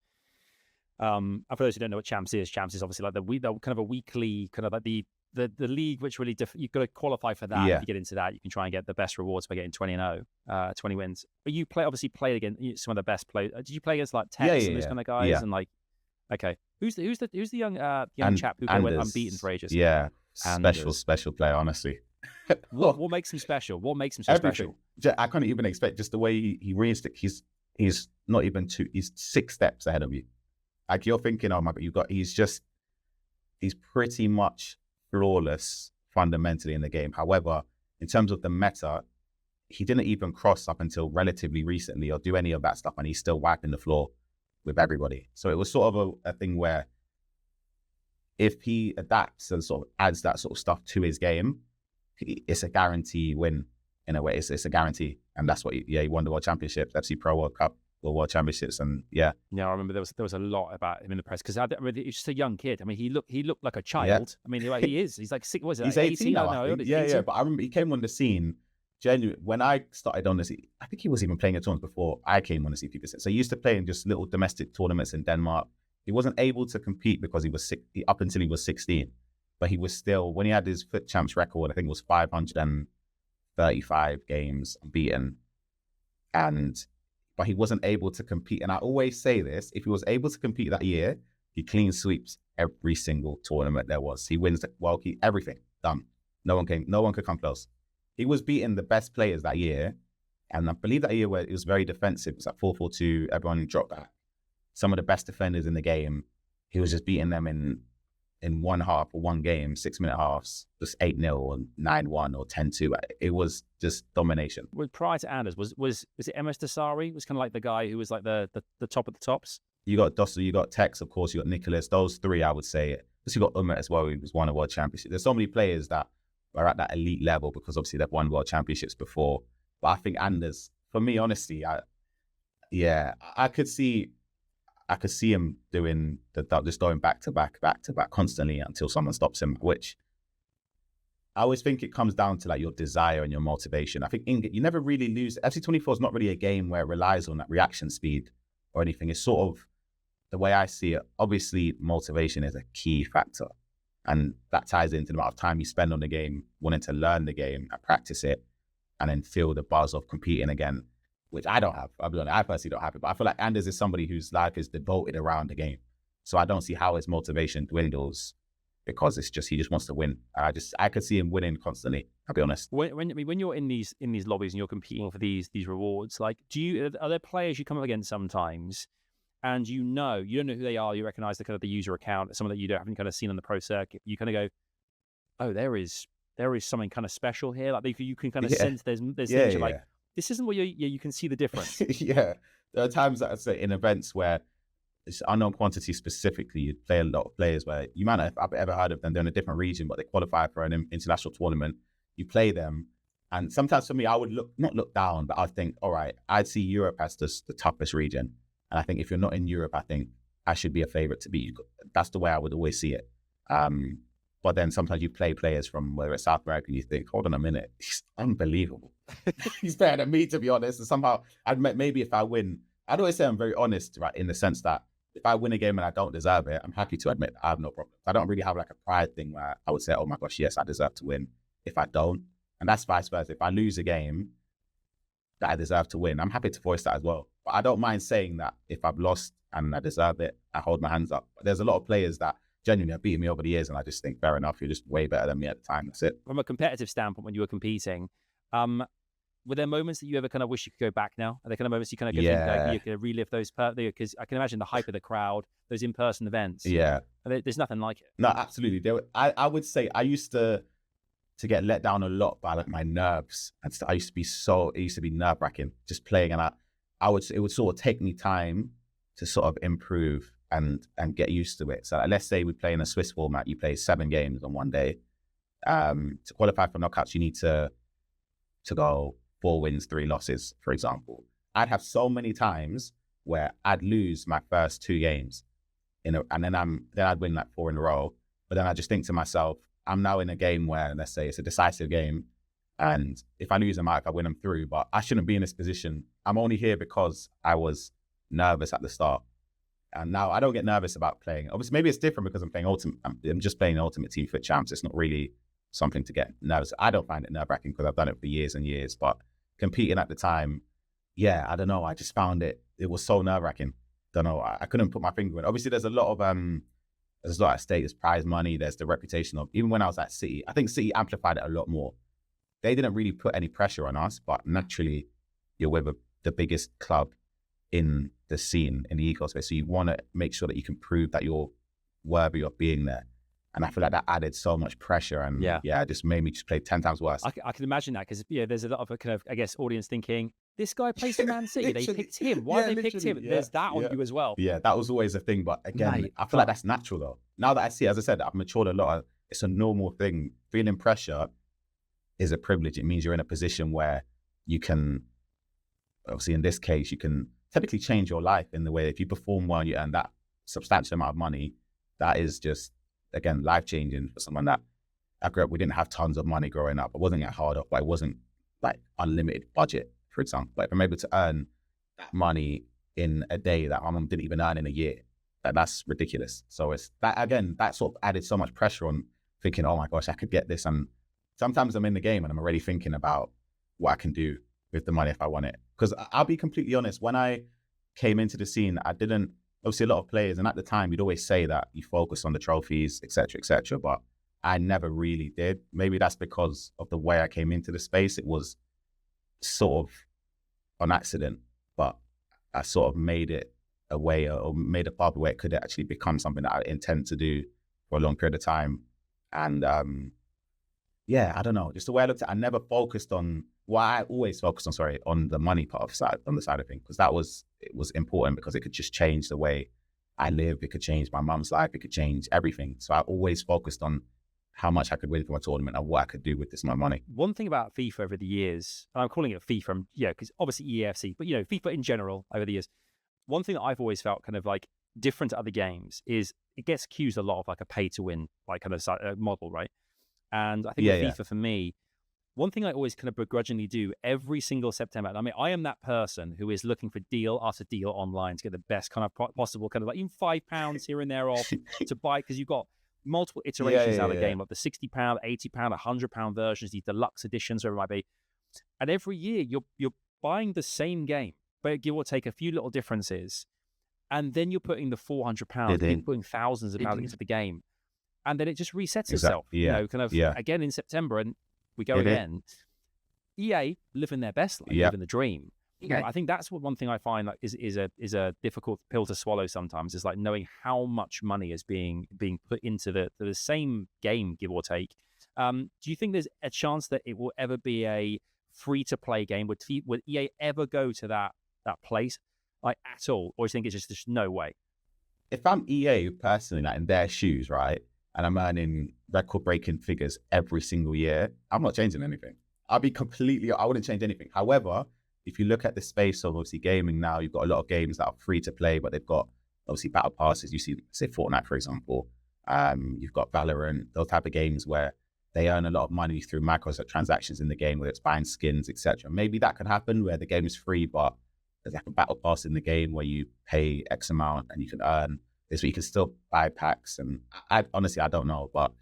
and for those who don't know what champs is obviously like the kind of a weekly, kind of like the league, which really you've got to qualify for that. If you get into that, you can try and get the best rewards by getting 20-0, 20 wins. But you obviously played against some of the best players. Did you play against like Tex and those kind of guys? And like, okay, who's the young chap who went unbeaten for ages? Yeah, special player, honestly. What makes him special? What makes him so special? I can't even expect just the way he reinstates. He's not even he's 6 steps ahead of you. Like you're thinking, oh my God, he's pretty much flawless fundamentally in the game. However, in terms of the meta, he didn't even cross up until relatively recently or do any of that stuff, and he's still wiping the floor with everybody. So it was sort of a thing where if he adapts and sort of adds that sort of stuff to his game, it's a guarantee win in a way. It's a guarantee. And that's what he won the World Championships, FC Pro World Cup, the World Championships, and yeah. Yeah, I remember there was a lot about him in the press because he's just a young kid. I mean, he looked like a child. Yeah. I mean, he is. He's like he's 18 now. I think. Yeah. But I remember he came on the scene. Genuinely, when I started on this, I think he was even playing at tournaments before I came on the FIFA. So he used to play in just little domestic tournaments in Denmark. He wasn't able to compete because he was up until he was 16. But he was still, when he had his FUT Champs record, I think it was 535 games unbeaten. But he wasn't able to compete. And I always say this, if he was able to compete that year, he clean sweeps every single tournament there was. He wins everything, done. No one could come close. He was beating the best players that year. And I believe that year where it was very defensive, it was like 4-4-2, everyone dropped back. Some of the best defenders in the game, he was just beating them in one half or one game, 6-minute halves, just 8-0 or 9-1 or 10-2. It was just domination. Well, prior to Anders, was it MS Dasari? Was kind of like the guy who was like the top of the tops? You got Dossel, you got Tex, of course, you got Nicholas. Those 3, I would say. Plus you got Ummet as well, who was won a World Championship. There's so many players that are at that elite level because obviously they've won World Championships before. But I think Anders, for me, honestly, I could see him doing just going back to back constantly until someone stops him, which I always think it comes down to like your desire and your motivation. I think you never really lose. FC24 is not really a game where it relies on that reaction speed or anything. It's sort of the way I see it. Obviously, motivation is a key factor, and that ties into the amount of time you spend on the game, wanting to learn the game and practice it, and then feel the buzz of competing again, which I don't have. I'll be honest, I personally don't have it. But I feel like Anders is somebody whose life is devoted around the game. So I don't see how his motivation dwindles because he just wants to win. I could see him winning constantly. I'll be honest. When you're in these lobbies and you're competing for these rewards, like are there players you come up against sometimes, and you don't know who they are, you recognize the kind of the user account, someone that you haven't kind of seen on the pro circuit, you kind of go, oh, there is something kind of special here. Like you can kind of sense there's things you're like, this isn't what you can see the difference. Yeah. There are times that I say in events where it's unknown quantity specifically, you play a lot of players where you might not have ever heard of them. They're in a different region, but they qualify for an international tournament. You play them. And sometimes for me, I would not look down, but I think, all right, I'd see Europe as the toughest region. And I think if you're not in Europe, I think I should be a favorite to beat you. That's the way I would always see it. But then sometimes you play players from whether it's South America and you think, hold on a minute, he's unbelievable. He's better than me, to be honest. And somehow, maybe if I win, I'd always say I'm very honest, right, in the sense that if I win a game and I don't deserve it, I'm happy to admit that I have no problem. I don't really have like a pride thing where I would say, oh my gosh, yes, I deserve to win if I don't. And that's vice versa. If I lose a game that I deserve to win, I'm happy to voice that as well. But I don't mind saying that if I've lost and I deserve it, I hold my hands up. But there's a lot of players that genuinely have beaten me over the years, and I just think, fair enough, you're just way better than me at the time. That's it. From a competitive standpoint, when you were competing, were there moments that you ever kind of wish you could go back now? Are there kind of moments you kind of think like you could relive those? Because I can imagine the hype of the crowd, those in-person events. Yeah. There's nothing like it. No, absolutely. I would say I used to get let down a lot by like my nerves. And it used to be nerve-wracking just playing. And it would sort of take me time to sort of improve and get used to it. So like, let's say we play in a Swiss format, you play 7 games on one day. To qualify for knockouts, you need to go 4 wins, 3 losses, for example. I'd have so many times where I'd lose my first 2 games, and then I'd win like 4 in a row. But then I just think to myself, I'm now in a game where, let's say it's a decisive game, and if I lose them out, if I win them through, but I shouldn't be in this position. I'm only here because I was nervous at the start. And now I don't get nervous about playing. Obviously, maybe it's different because I'm playing Ultimate. I'm just playing Ultimate Team for Champs. It's not really something to get nervous. I don't find it nerve-wracking because I've done it for years and years. But competing at the time, yeah, I don't know. I just found it was so nerve-wracking. Don't know. I couldn't put my finger in. Obviously, there's a lot at stake. There's prize money. There's the reputation of, even when I was at City, I think City amplified it a lot more. They didn't really put any pressure on us, but naturally, you're with the biggest club in the scene, in the ecosystem. So you want to make sure that you can prove that you're worthy of being there. And I feel like that added so much pressure, and it just made me just play 10 times worse. I can imagine that, because there's a lot of a kind of, I guess, audience thinking, this guy plays for Man City. They picked him. Why they picked him? Yeah, there's that on you as well. Yeah, that was always a thing. But again, mate, I feel like that's natural though. Now that I see, as I said, I've matured a lot. It's a normal thing. Feeling pressure is a privilege. It means you're in a position where you can, obviously in this case, you can technically change your life in the way, if you perform well, you earn that substantial amount of money. That is just, again, life-changing for someone that I grew up. We didn't have tons of money growing up. I wasn't that hard up, but it wasn't like unlimited budget, for example. But if I'm able to earn that money in a day that my mum didn't even earn in a year, that's ridiculous. So it's that, again, that sort of added so much pressure on thinking, oh my gosh, I could get this. And sometimes I'm in the game and I'm already thinking about what I can do with the money if I want it. Because I'll be completely honest, when I came into the scene, I didn't, obviously a lot of players, and at the time you'd always say that you focus on the trophies, etc., but I never really did. Maybe that's because of the way I came into the space. It was sort of on accident, but I sort of made it a way, or made a path where it could actually become something that I intend to do for a long period of time. And I don't know, just the way I looked at it, I never focused on, I always focused on the money part on the side of things, because it was important, because it could just change the way I live. It could change my mum's life. It could change everything. So I always focused on how much I could win from a tournament and what I could do with this money. One thing about FIFA over the years, and I'm calling it FIFA, because obviously EAFC, but FIFA in general over the years, one thing that I've always felt kind of like different to other games is it gets accused a lot of like a pay to win, like kind of model, right? And I think with FIFA, for me, one thing I always kind of begrudgingly do every single September, and I mean, I am that person who is looking for deal after deal online to get the best kind of possible, kind of like even £5 here and there off to buy, because you've got multiple iterations out of the game, like the £60, £80, £100 versions, these deluxe editions, whatever it might be. And every year you're buying the same game, but give or take a few little differences. And then you're putting the £400, you're putting thousands of pounds into the game. And then it just resets itself, again in September, and we go again. EA living their best life, living the dream. I think that's one thing I find like is a difficult pill to swallow sometimes, is like knowing how much money is being put into the same game, give or take. Do you think there's a chance that it will ever be a free-to-play game? Would EA ever go to that place, like, at all? Or do you think it's just no way? If I'm EA personally, like in their shoes, right, and I'm earning record-breaking figures every single year, I'm not changing anything. I wouldn't change anything. However, if you look at the space of obviously gaming now, you've got a lot of games that are free to play, but they've got obviously battle passes. You see, say Fortnite, for example. You've got Valorant, those type of games where they earn a lot of money through microtransactions in the game, whether it's buying skins, etc. Maybe that could happen where the game is free, but there's like a battle pass in the game where you pay X amount and you can earn this, but you can still buy packs. And I honestly don't know. But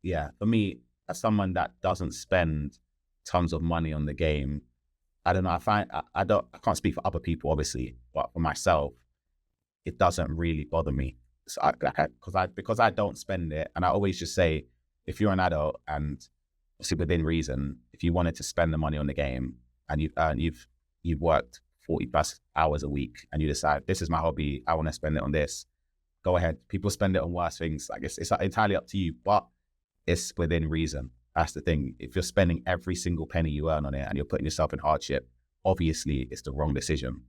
yeah, for me, as someone that doesn't spend tons of money on the game, I don't know. I can't speak for other people, obviously, but for myself, it doesn't really bother me. So because I don't spend it, and I always just say, if you're an adult and obviously within reason, if you wanted to spend the money on the game and you've worked 40 plus hours a week and you decide this is my hobby, I want to spend it on this, go ahead. People spend it on worse things. I guess it's entirely up to you, but it's within reason. That's the thing. If you're spending every single penny you earn on it and you're putting yourself in hardship, obviously it's the wrong decision.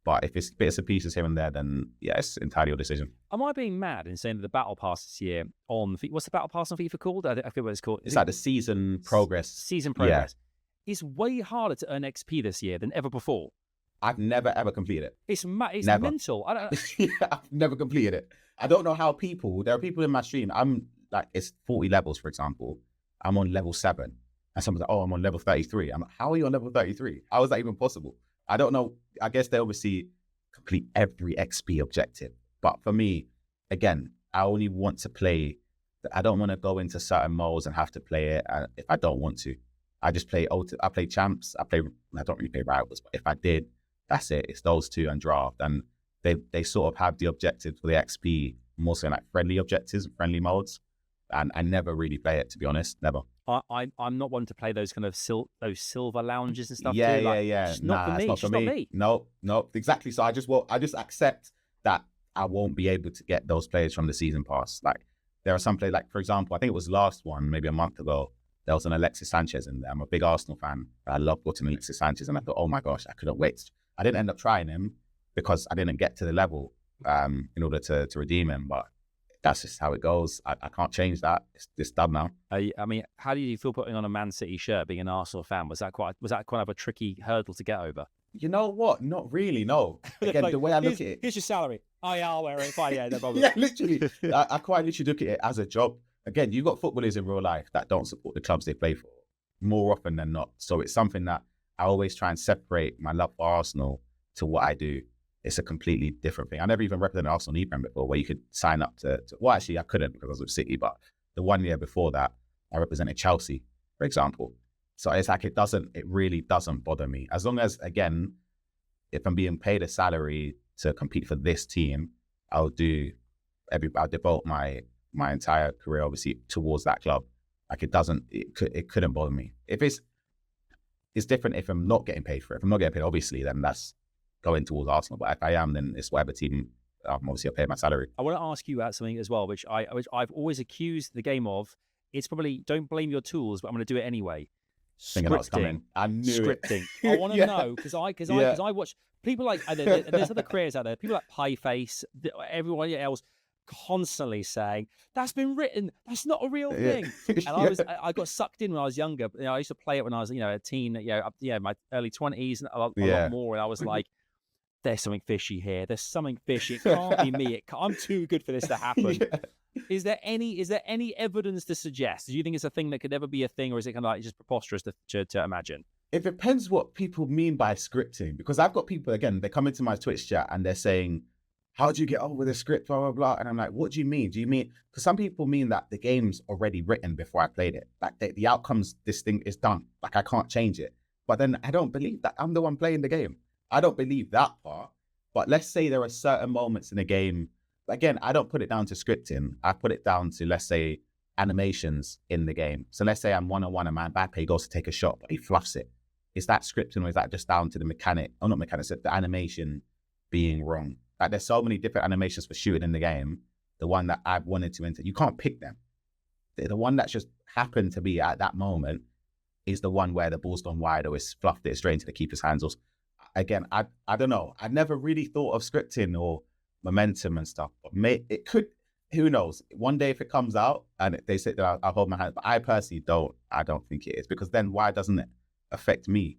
But if it's bits and pieces here and there, then yeah, it's entirely your decision. Am I being mad in saying that the battle pass this year on what's the battle pass on FIFA called? I forget what it's called. It's like the season progress. Season progress. Yeah. It's way harder to earn XP this year than ever before. I've never ever completed it. It's never. mental. I don't. Yeah, I've never completed it. I don't know how there are people in my stream. I'm like, it's 40 levels, for example. I'm on level 7. And someone's like, oh, I'm on level 33. I'm like, how are you on level 33? How is that even possible? I don't know. I guess they obviously complete every XP objective. But for me, again, I only want to play. I don't want to go into certain modes and have to play it. If I don't want to, I just play I play champs. I don't really play rivals. But if I did, that's it. It's those two and draft. And they sort of have the objectives for the XP, more so like friendly objectives and friendly modes. And I never really play it, to be honest. Never. I'm not one to play those kind of those silver lounges and stuff. Yeah, too. Like, yeah. It's not for me. It's not for me. No, exactly. So I just accept that I won't be able to get those players from the season pass. Like there are some players, like for example, I think it was last one, maybe a month ago, there was an Alexis Sanchez in there. I'm a big Arsenal fan. I love watching Alexis Sanchez, and I thought, oh my gosh, I couldn't wait. I didn't end up trying him because I didn't get to the level in order to redeem him, but that's just how it goes. I can't change that. It's done now. I mean, how do you feel putting on a Man City shirt, being an Arsenal fan? Was that quite of a tricky hurdle to get over? You know what? Not really, no. Again, like, the way I look at it... Here's your salary. Oh, yeah, I'll wear it. Fine, yeah, no problem. Yeah, literally. I quite literally look at it as a job. Again, you've got footballers in real life that don't support the clubs they play for more often than not. So it's something that I always try and separate my love for Arsenal to what I do. It's a completely different thing. I never even represented Arsenal in ePremier before, where you could sign up to... Well, actually, I couldn't because I was with City, but the 1 year before that, I represented Chelsea, for example. So it's like it really doesn't bother me. As long as, again, if I'm being paid a salary to compete for this team, I'll devote my entire career, obviously, towards that club. Like it couldn't bother me. If it's different if I'm not getting paid for it. If I'm not getting paid, obviously, then that's going towards Arsenal. But if I am, then it's whatever team. Obviously, I'll pay my salary. I want to ask you about something as well, which I've always accused the game of. It's probably, don't blame your tools, but I'm going to do it anyway. Scripting. I knew scripting. It. I want to know because I watch people like there's other creators out there. People like Pieface, everyone else, constantly saying that's been written. That's not a real thing. And I got sucked in when I was younger. I used to play it when I was a teen. My early 20s and a lot more. And I was like, there's something fishy here. There's something fishy. It can't be me. I'm too good for this to happen. Is there any evidence to suggest? Do you think it's a thing that could ever be a thing, or is it kind of like just preposterous to imagine? It depends what people mean by scripting, because I've got people, again, they come into my Twitch chat and they're saying, how do you get on with a script, blah, blah, blah. And I'm like, what do you mean? Do you mean, because some people mean that the game's already written before I played it. Like the outcomes, this thing is done. Like I can't change it. But then I don't believe that. I'm the one playing the game. I don't believe that part. But let's say there are certain moments in the game. Again, I don't put it down to scripting. I put it down to, let's say, animations in the game. So let's say I'm one-on-one and Mbappe goes to take a shot, but he fluffs it. Is that scripting, or is that just down to the mechanic? Or not mechanics, the animation being wrong? Like there's so many different animations for shooting in the game. The one that I've wanted to enter, you can't pick them. The one that just happened to be at that moment is the one where the ball's gone wide or it's fluffed it straight into the keeper's hands. Or, again, I don't know. I never really thought of scripting or momentum and stuff. But it could, who knows? One day if it comes out and they say that I'll hold my hand. But I personally don't. I don't think it is, because then why doesn't it affect me?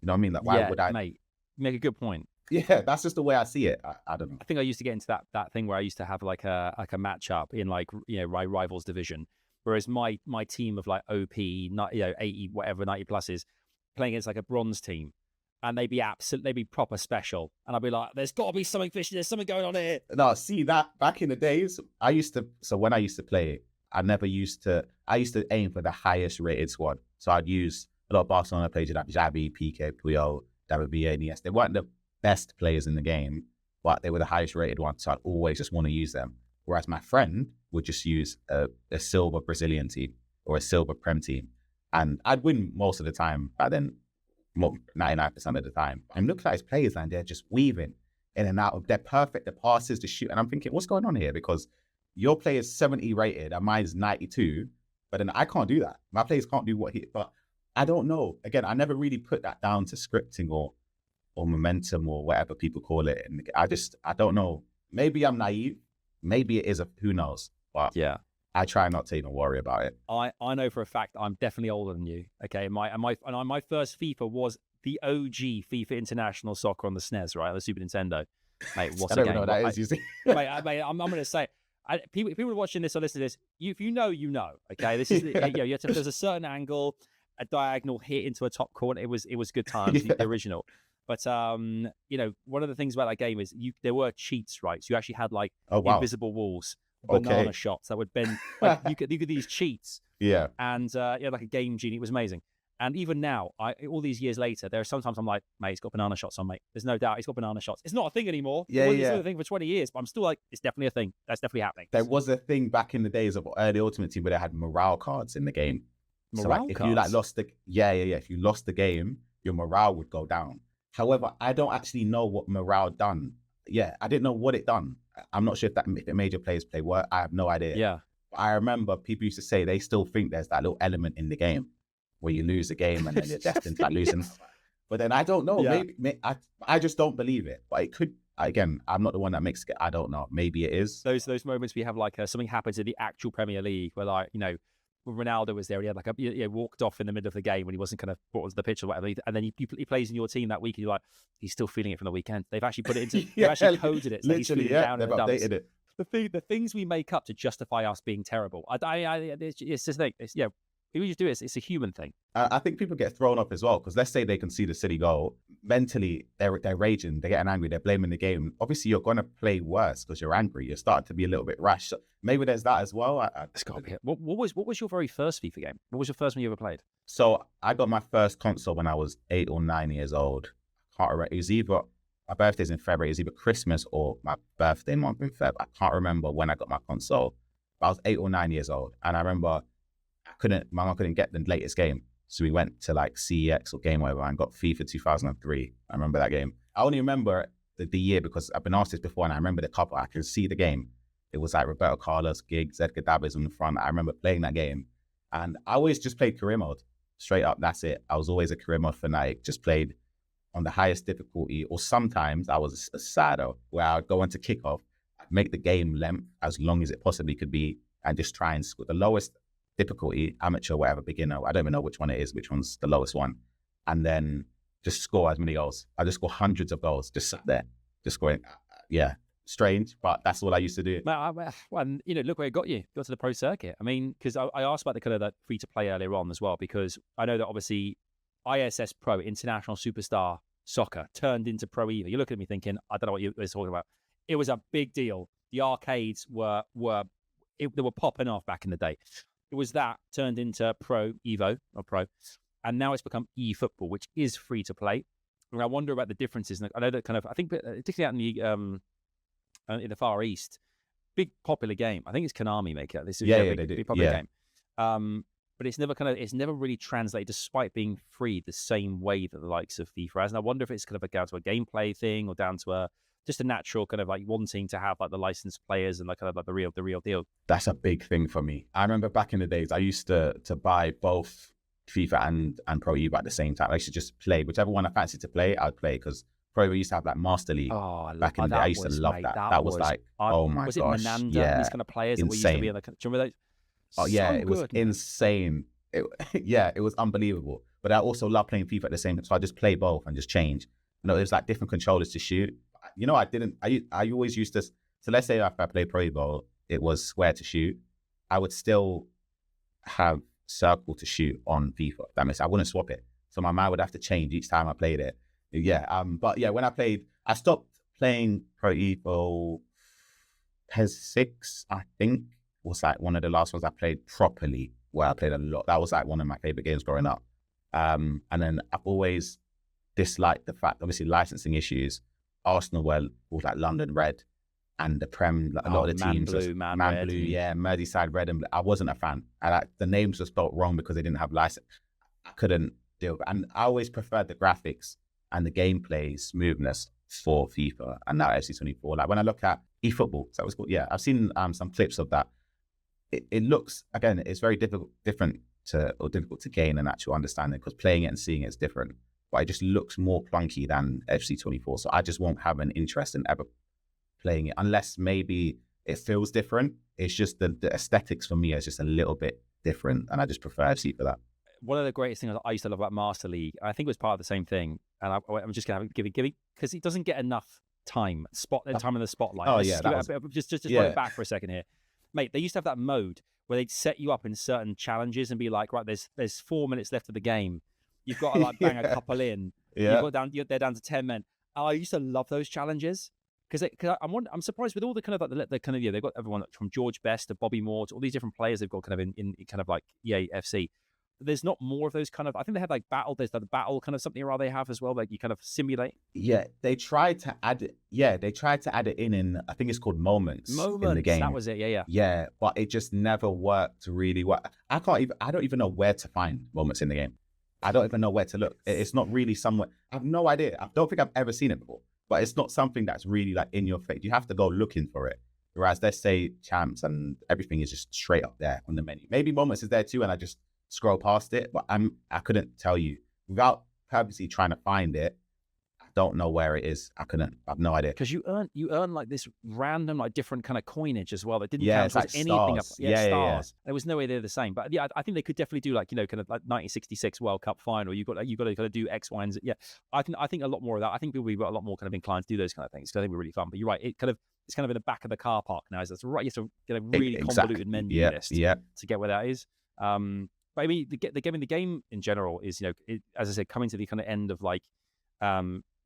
You know what I mean? Like why would I? Mate, you make a good point. Yeah, that's just the way I see it. I don't know. I think I used to get into that thing where I used to have like a matchup in like my rivals division, whereas my team of like OP 80 whatever 90 pluses playing against like a bronze team, and they'd be proper special, and I'd be like, there's got to be something fishy. There's something going on here. No, see that back in the days, when I used to play, I used to aim for the highest rated squad. So I'd use a lot of Barcelona players like Xavi, Piqué, Puyol, David Villa, Iniesta. They weren't the best players in the game, but they were the highest rated ones. So I'd always just want to use them. Whereas my friend would just use a silver Brazilian team or a silver Prem team. And I'd win most of the time, but then 99% of the time. I'm looking at his players and they're just weaving in and out of, they're perfect, the passes, the shoot. And I'm thinking, what's going on here? Because your player's 70 rated and mine's 92, but then I can't do that. My players can't do but I don't know. Again, I never really put that down to scripting or or momentum or whatever people call it. And I don't know. Maybe I'm naive. Maybe it is who knows. But Yeah. I try not to even worry about it. I know for a fact I'm definitely older than you. Okay, my first FIFA was the OG FIFA International Soccer on the SNES, right, on the Super Nintendo. Mate, what's I don't know what that is. You see, mate, I'm going to say, people watching this or listening to this, if you know, you know. Okay, this is you have to, there's a certain angle, a diagonal hit into a top corner. It was good times, the original. But one of the things about that game is there were cheats, right? So you actually had like invisible walls. Banana shots that would bend. Like you could these cheats. Yeah. And like a game genie. It was amazing. And even now, all these years later, there are sometimes I'm like, mate, he's got banana shots on, mate. There's no doubt he's got banana shots. It's not a thing anymore. It's still a thing for 20 years, but I'm still like, it's definitely a thing. That's definitely happening. There was a thing back in the days of early Ultimate Team where they had morale cards in the game. Morale so like, cards? if you like lost the if you lost the game, your morale would go down. However, I don't actually know what morale done. Yeah, I didn't know what it done. I'm not sure if it made your players play worse. I have no idea. Yeah. But I remember people used to say they still think there's that little element in the game where you lose a game and then you're destined to losing. But then I don't know. Yeah. Maybe I just don't believe it. But it could. Again, I'm not the one that makes it. I don't know. Maybe it is. Those moments we have like something happens in the actual Premier League where like when Ronaldo was there, he had like walked off in the middle of the game when he wasn't kind of brought onto the pitch or whatever, and then he plays in your team that week, and you're like, he's still feeling it from the weekend. They've actually put it into, they've actually coded it. So Literally, down they've in the updated it. The things we make up to justify us being terrible. It's just like we just do it. It's a human thing. I think people get thrown off as well because let's say they can see the City goal. Mentally, they're raging, they're getting angry, they're blaming the game. Obviously, you're going to play worse because you're angry. You're starting to be a little bit rash. So maybe there's that as well. It's got to be it. What was your very first FIFA game? What was your first one you ever played? So I got my first console when I was 8 or 9 years old. I can't remember. It was either my birthday's in February. It was either Christmas or my birthday month in Feb. I can't remember when I got my console. But I was 8 or 9 years old, and I remember my mum couldn't get the latest game. So we went to like CEX or Game Over and got FIFA 2003. I remember that game. I only remember the year because I've been asked this before and I remember the cover. I can see the game. It was like Roberto Carlos, Giggs, Edgar Davids on the front. I remember playing that game. And I always just played career mode. Straight up, that's it. I was always a career mode fanatic. Just played on the highest difficulty. Or sometimes I was a sadder where I would go into kickoff, I'd make the game length as long as it possibly could be and just try and score the lowest difficulty, amateur, whatever, beginner. I don't even know which one it is, which one's the lowest one. And then just score as many goals. I just score hundreds of goals, just sat there, just scoring. Yeah, strange, but that's what I used to do. Well, look where it got you. Got to the pro circuit. I mean, because I asked about the kind of that free to play earlier on as well, because I know that obviously ISS Pro, International Superstar Soccer, turned into Pro EVER. You're looking at me thinking, I don't know what you were talking about. It was a big deal. The arcades they were popping off back in the day. It was that turned into Pro Evo or Pro, and now it's become eFootball, which is free to play. And I wonder about the differences. I know that I think particularly out in the Far East, big popular game. I think it's Konami make it. This is they do. Big popular game. But it's never really translated, despite being free, the same way that the likes of FIFA has. And I wonder if it's kind of down to a gameplay thing or down to just a natural kind of like wanting to have like the licensed players and like kind of like the real deal. That's a big thing for me. I remember back in the days, I used to buy both FIFA and Pro Evo at the same time. I used to just play whichever one I fancied to play, I'd play because Pro Evo used to have like Master League back in the day. I used to love that. That was like, oh my gosh. Was it Menanda? Yeah. These kind of players that we used to be in the, do you remember those? Oh yeah, it was insane. It was unbelievable. But I also love playing FIFA at the same time. So I just play both and just change. It was like different controllers to shoot. I always used to, so let's say if I play Pro Evo, it was square to shoot. I would still have circle to shoot on FIFA. That means I wouldn't swap it. So my mind would have to change each time I played it. Yeah. But yeah, when I stopped playing Pro Evo, PES 6, I think, was like one of the last ones I played properly, where I played a lot. That was like one of my favorite games growing up. And then I've always disliked the fact, obviously licensing issues. Arsenal were like London Red, and the Prem, like a lot of the teams, Man Blue, yeah, Merseyside Red and Blue. I wasn't a fan. The names were spelled wrong because they didn't have license. I couldn't deal with it. And I always preferred the graphics and the gameplay smoothness for FIFA and now FC 24. Like when I look at eFootball, so that was cool. Yeah, I've seen some clips of that. It looks, again, it's very difficult to gain an actual understanding because playing it and seeing it is different. but it just looks more clunky than FC24. So I just won't have an interest in ever playing it unless maybe it feels different. It's just the aesthetics for me is just a little bit different, and I just prefer FC for that. One of the greatest things I used to love about Master League, I think it was part of the same thing, and I'm just going to give it because it doesn't get enough time in the spotlight. Oh, Let's yeah. just run it back for a second here. Mate, they used to have that mode where they'd set you up in certain challenges and be like, right, there's 4 minutes left of the game. You've got to like bang a couple in. Yeah. They're down to 10 men. And I used to love those challenges because I'm surprised with all the kind of like the kind of they've got everyone from George Best to Bobby Moore to all these different players they've got kind of in kind of like EAFC. There's not more of those kind of. I think they have like battle. There's the battle kind of something or other they have as well. Like you kind of simulate. Yeah, they tried to add it. Yeah, they tried to add it in. I think it's called moments in the game. That was it. Yeah. Yeah, but it just never worked really well. I don't even know where to find moments in the game. I don't even know where to look. It's not really somewhere. I have no idea. I don't think I've ever seen it before. But it's not something that's really like in your face. You have to go looking for it. Whereas let's say champs and everything is just straight up there on the menu. Maybe moments is there too, and I just scroll past it. But I couldn't tell you without purposely trying to find it. I don't know where it is. I have no idea. Because you earn like this random like different kind of coinage as well that didn't count like anything up. Stars. Yeah. There was no way they're the same. But yeah, I think they could definitely do like kind of like 1966 World Cup final. You've got to kind of do X, Y, and Z. Yeah, I think a lot more of that. I think people will be a lot more kind of inclined to do those kind of things because I think we're really fun. But you're right. It's kind of in the back of the car park now. That's right. You have to get a really convoluted menu list to get where that is. But I mean, the game in general is, as I said, coming to the kind of end of like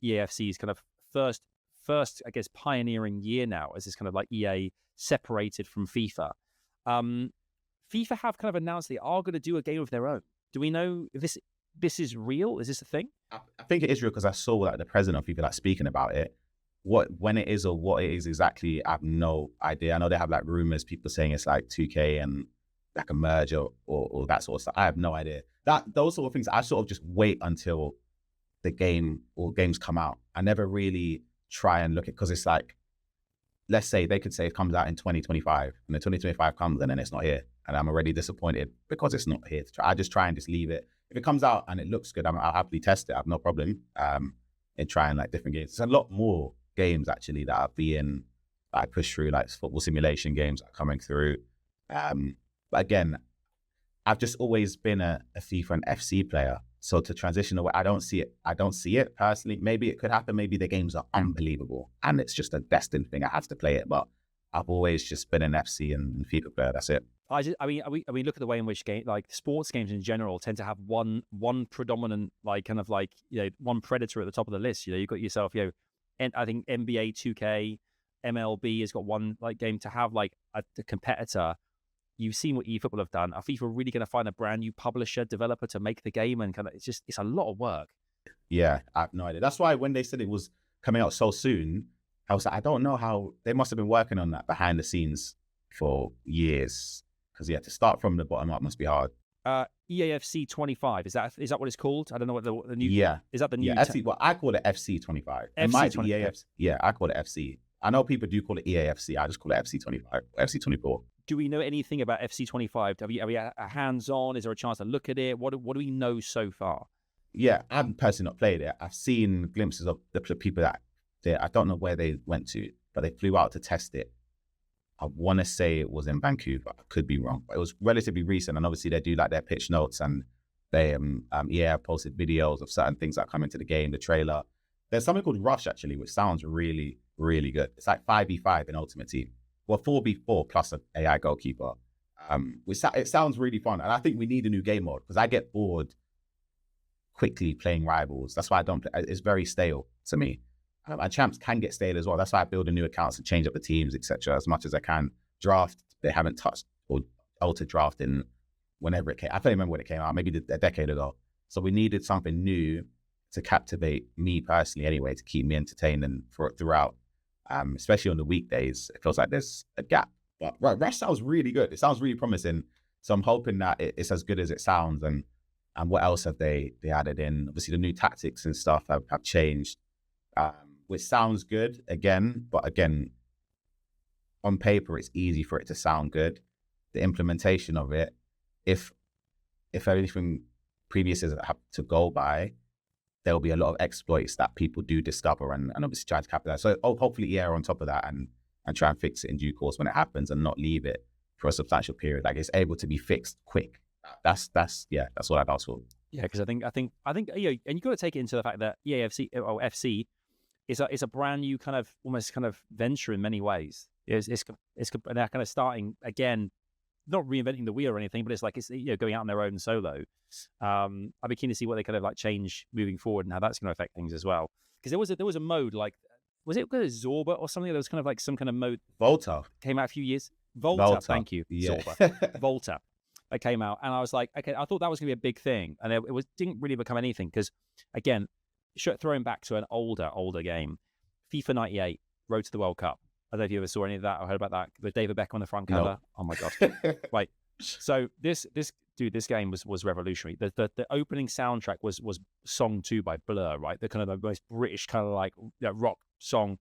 EAFC's kind of first, I guess, pioneering year now as this kind of like EA separated from FIFA. FIFA have kind of announced they are going to do a game of their own. Do we know if this is real? Is this a thing? I think it is real because I saw like the president of FIFA like speaking about it. When it is or what it is exactly, I have no idea. I know they have like rumors, people saying it's like 2K and like a merger or that sort of stuff. I have no idea. Those sort of things, I sort of just wait until the game or games come out. I never really try and look at, because it's like, let's say they could say it comes out in 2025 and the 2025 comes and then it's not here. And I'm already disappointed because it's not here. I just try and just leave it. If it comes out and it looks good, I'll happily test it. I have no problem in trying like different games. There's a lot more games actually that are being like pushed through, like football simulation games are coming through. But again, I've just always been a FIFA and FC player. So to transition away, I don't see it personally. Maybe it could happen. Maybe the games are unbelievable and it's just a destined thing. I have to play it, but I've always just been an FC and FIFA player. That's it. I mean, look at the way in which sports games in general tend to have one predominant, like kind of like, one predator at the top of the list. You've got yourself, and I think NBA 2K, MLB has got one like game to have like a competitor. You've seen what eFootball have done. Are FIFA really going to find a brand new publisher, developer to make the game? And kind of, it's a lot of work. Yeah, I have no idea. That's why when they said it was coming out so soon, I was like, I don't know how they must have been working on that behind the scenes for years. Because to start from the bottom up must be hard. EAFC 25, is that what it's called? I don't know what the new. Yeah, is that the new? Yeah, well, I call it FC 25. It might be EAFC. Yeah, I call it FC. I know people do call it EAFC. I just call it FC 25, FC 24. Do we know anything about FC 25? Are we hands-on? Is there a chance to look at it? What do we know so far? Yeah, I haven't personally not played it. I've seen glimpses of the people that I don't know where they went to, but they flew out to test it. I want to say it was in Vancouver. I could be wrong, but it was relatively recent. And obviously they do like their pitch notes and they posted videos of certain things that come into the game, the trailer. There's something called Rush actually, which sounds really, really good. It's like 5v5 in Ultimate Team. Well, 4v4 plus an AI goalkeeper. It sounds really fun. And I think we need a new game mode because I get bored quickly playing rivals. That's why I don't play. It's very stale to me. And champs can get stale as well. That's why I build a new accounts and change up the teams, etc. as much as I can. Draft, they haven't touched or altered draft in whenever it came. I don't remember when it came out, maybe a decade ago. So we needed something new to captivate me personally anyway, to keep me entertained and throughout. Especially on the weekdays, it feels like there's a gap. But right, Rush sounds really good. It sounds really promising. So I'm hoping that it's as good as it sounds. And what else have they added in? Obviously, the new tactics and stuff have changed, which sounds good again. But again, on paper, it's easy for it to sound good. The implementation of it, if anything previous is have to go by, there'll be a lot of exploits that people do discover and obviously try to capitalize. So hopefully EA are on top of that and try and fix it in due course when it happens and not leave it for a substantial period. Like it's able to be fixed quick. That's what I'd ask for. Yeah, because I think and you got to take it into the fact that EAFC or FC is a brand new kind of almost kind of venture in many ways. It's they're kind of starting again, not reinventing the wheel or anything, but it's going out on their own solo. I'd be keen to see what they kind of like change moving forward and how that's going to affect things as well. Because there was a mode like, was it Zorba or something? There was kind of like some kind of mode. VOLTA came out a few years. VOLTA. Thank you. Yeah. Zorba. VOLTA. That came out, and I was like, okay, I thought that was going to be a big thing, and it didn't really become anything because, again, throwing back to an older game, FIFA 98, Road to the World Cup. I don't know if you ever saw any of that or heard about that. With David Beckham on the front cover. No. Oh my god! Right. So this game was revolutionary. The opening soundtrack was Song 2 by Blur, right? The kind of the most British kind of like rock song.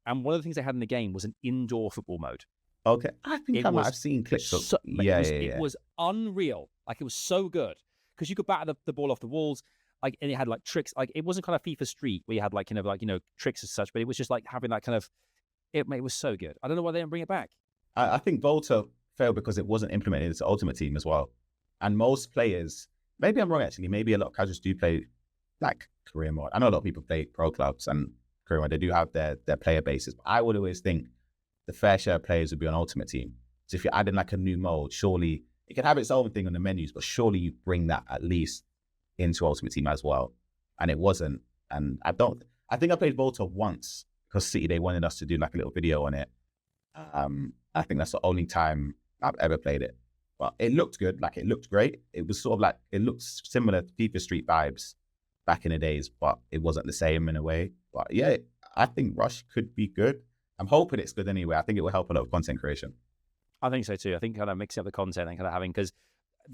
And one of the things they had in the game was an indoor football mode. Okay, I think I might have seen clips of it was unreal. Like it was so good because you could batter the ball off the walls. Like, and it had like tricks. Like it wasn't kind of FIFA Street where you had like tricks as such, but it was just like having that kind of. It was so good. I don't know why they didn't bring it back. I think VOLTA failed because it wasn't implemented into Ultimate Team as well. And most players, maybe I'm wrong actually. Maybe a lot of casuals do play like career mode. I know a lot of people play pro clubs and career mode. They do have their player bases. But I would always think the fair share of players would be on Ultimate Team. So if you're adding like a new mode, surely it can have its own thing on the menus, but surely you bring that at least into Ultimate Team as well. And it wasn't. And I think I played VOLTA once because City, they wanted us to do like a little video on it. I think that's the only time I've ever played it. But it looked good. Like it looked great. It was sort of like, it looked similar to FIFA Street vibes back in the days, but it wasn't the same in a way. But yeah, I think Rush could be good. I'm hoping it's good anyway. I think it will help a lot of content creation. I think so too. I think kind of mixing up the content and kind of having, because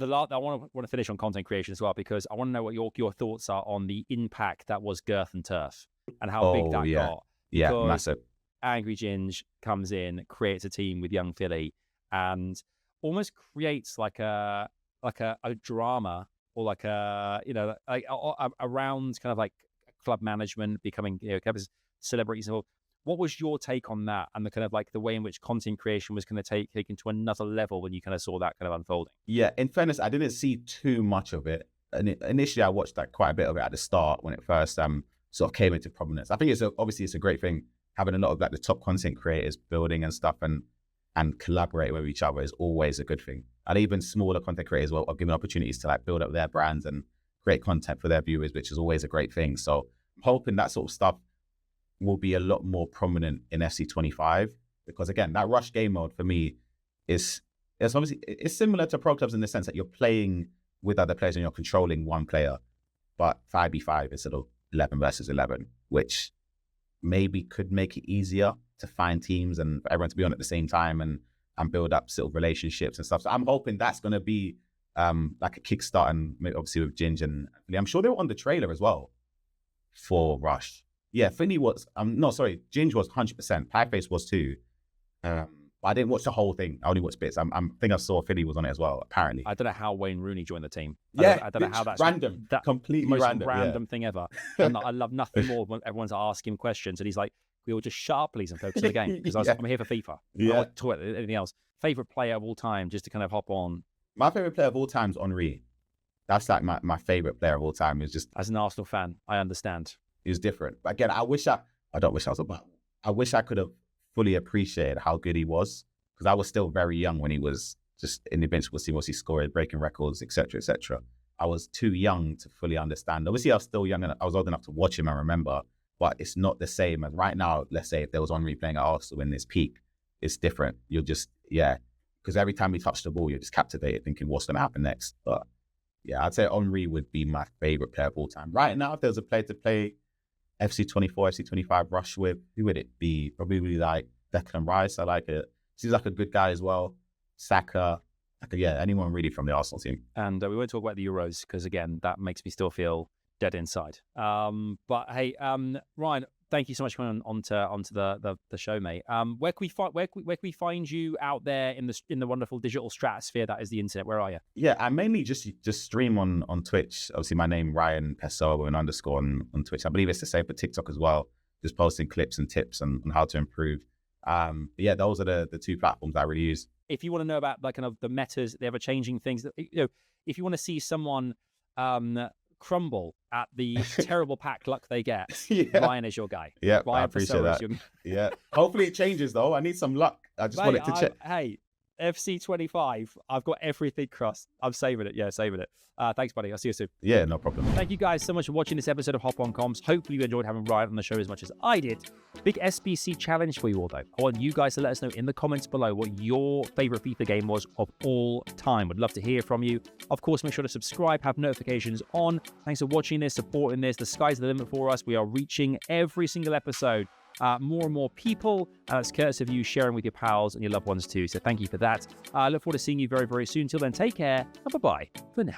I want to finish on content creation as well, because I want to know what your thoughts are on the impact that was Girth and Turf and how big that got. Yeah, massive. Angry Ginge comes in, creates a team with young Philly, and almost creates like a drama or like a around kind of like club management becoming celebrities. What was your take on that and the kind of like the way in which content creation was going to take to another level when you kind of saw that kind of unfolding? Yeah, in fairness, I didn't see too much of it. And initially, I watched like quite a bit of it at the start when it first sort of came into prominence. I think obviously it's a great thing having a lot of like the top content creators building and stuff and collaborating with each other is always a good thing. And even smaller content creators are given opportunities to like build up their brands and create content for their viewers, which is always a great thing. So I'm hoping that sort of stuff will be a lot more prominent in FC 25 because again, that Rush game mode for me is obviously it's similar to pro clubs in the sense that you're playing with other players and you're controlling one player, but 5v5 is sort of 11 versus 11, which maybe could make it easier to find teams and for everyone to be on at the same time and build up sort of relationships and stuff. So I'm hoping that's going to be like a kickstart, and maybe obviously with Ginge and I'm sure they were on the trailer as well for Rush. Yeah, Philly was, Ginge was 100%. Pieface was too. But I didn't watch the whole thing. I only watched bits. I think I saw Philly was on it as well, apparently. I don't know how Wayne Rooney joined the team. I don't know how that's random. Completely most random thing ever. And I love nothing more when everyone's asking him questions and he's like, we will just shut up, please, and focus on the game because I'm here for FIFA. I don't talk about anything else. Favorite player of all time, just to kind of hop on. My favorite player of all time is Henry. That's like my favorite player of all time. Is just as an Arsenal fan, I understand. He was different. But again, I wish I could have fully appreciated how good he was because I was still very young when he was just in the Invincible team, was he scoring, breaking records, etc., etc. I was too young to fully understand. Obviously, I was still young and I was old enough to watch him and remember, but it's not the same as right now. Let's say if there was Henry playing at Arsenal in this peak, it's different. You're just, because every time he touched the ball, you're just captivated thinking, what's going to happen next? But yeah, I'd say Henry would be my favorite player of all time. Right now, if there was a player to play FC 24, FC 25 Rush with, who would it be? Probably like Declan Rice. I like it. Seems like a good guy as well. Saka. Anyone really from the Arsenal team. And we won't talk about the Euros because, again, that makes me still feel dead inside. But hey, Ryan, thank you so much for coming onto the show, mate. Where can we find you out there in the wonderful digital stratosphere that is the internet? Where are you? Yeah, I mainly just stream on Twitch. Obviously, my name Ryan Pessoa with an underscore on Twitch. I believe it's the same for TikTok as well. Just posting clips and tips on how to improve. But yeah, those are the two platforms I really use. If you want to know about like kind of the metas, the ever changing things, if you want to see someone crumble at the terrible pack luck they get, Ryan is your guy. Yeah, Ryan I appreciate that. Yeah, hopefully it changes though. I need some luck. I just want it to check. Hey, FC 25. I've got everything crossed. I'm saving it. Yeah, saving it. Thanks, buddy. I'll see you soon. Yeah, no problem. Thank you guys so much for watching this episode of Hop On Comms. Hopefully you enjoyed having Ryan on the show as much as I did. Big SBC challenge for you all, though. I want you guys to let us know in the comments below what your favorite FIFA game was of all time. Would love to hear from you. Of course, make sure to subscribe, have notifications on. Thanks for watching this, supporting this. The sky's the limit for us. We are reaching every single episode. More and more people. It's courtesy of you sharing with your pals and your loved ones too. So thank you for that. I look forward to seeing you very, very soon. Till then, take care and bye-bye for now.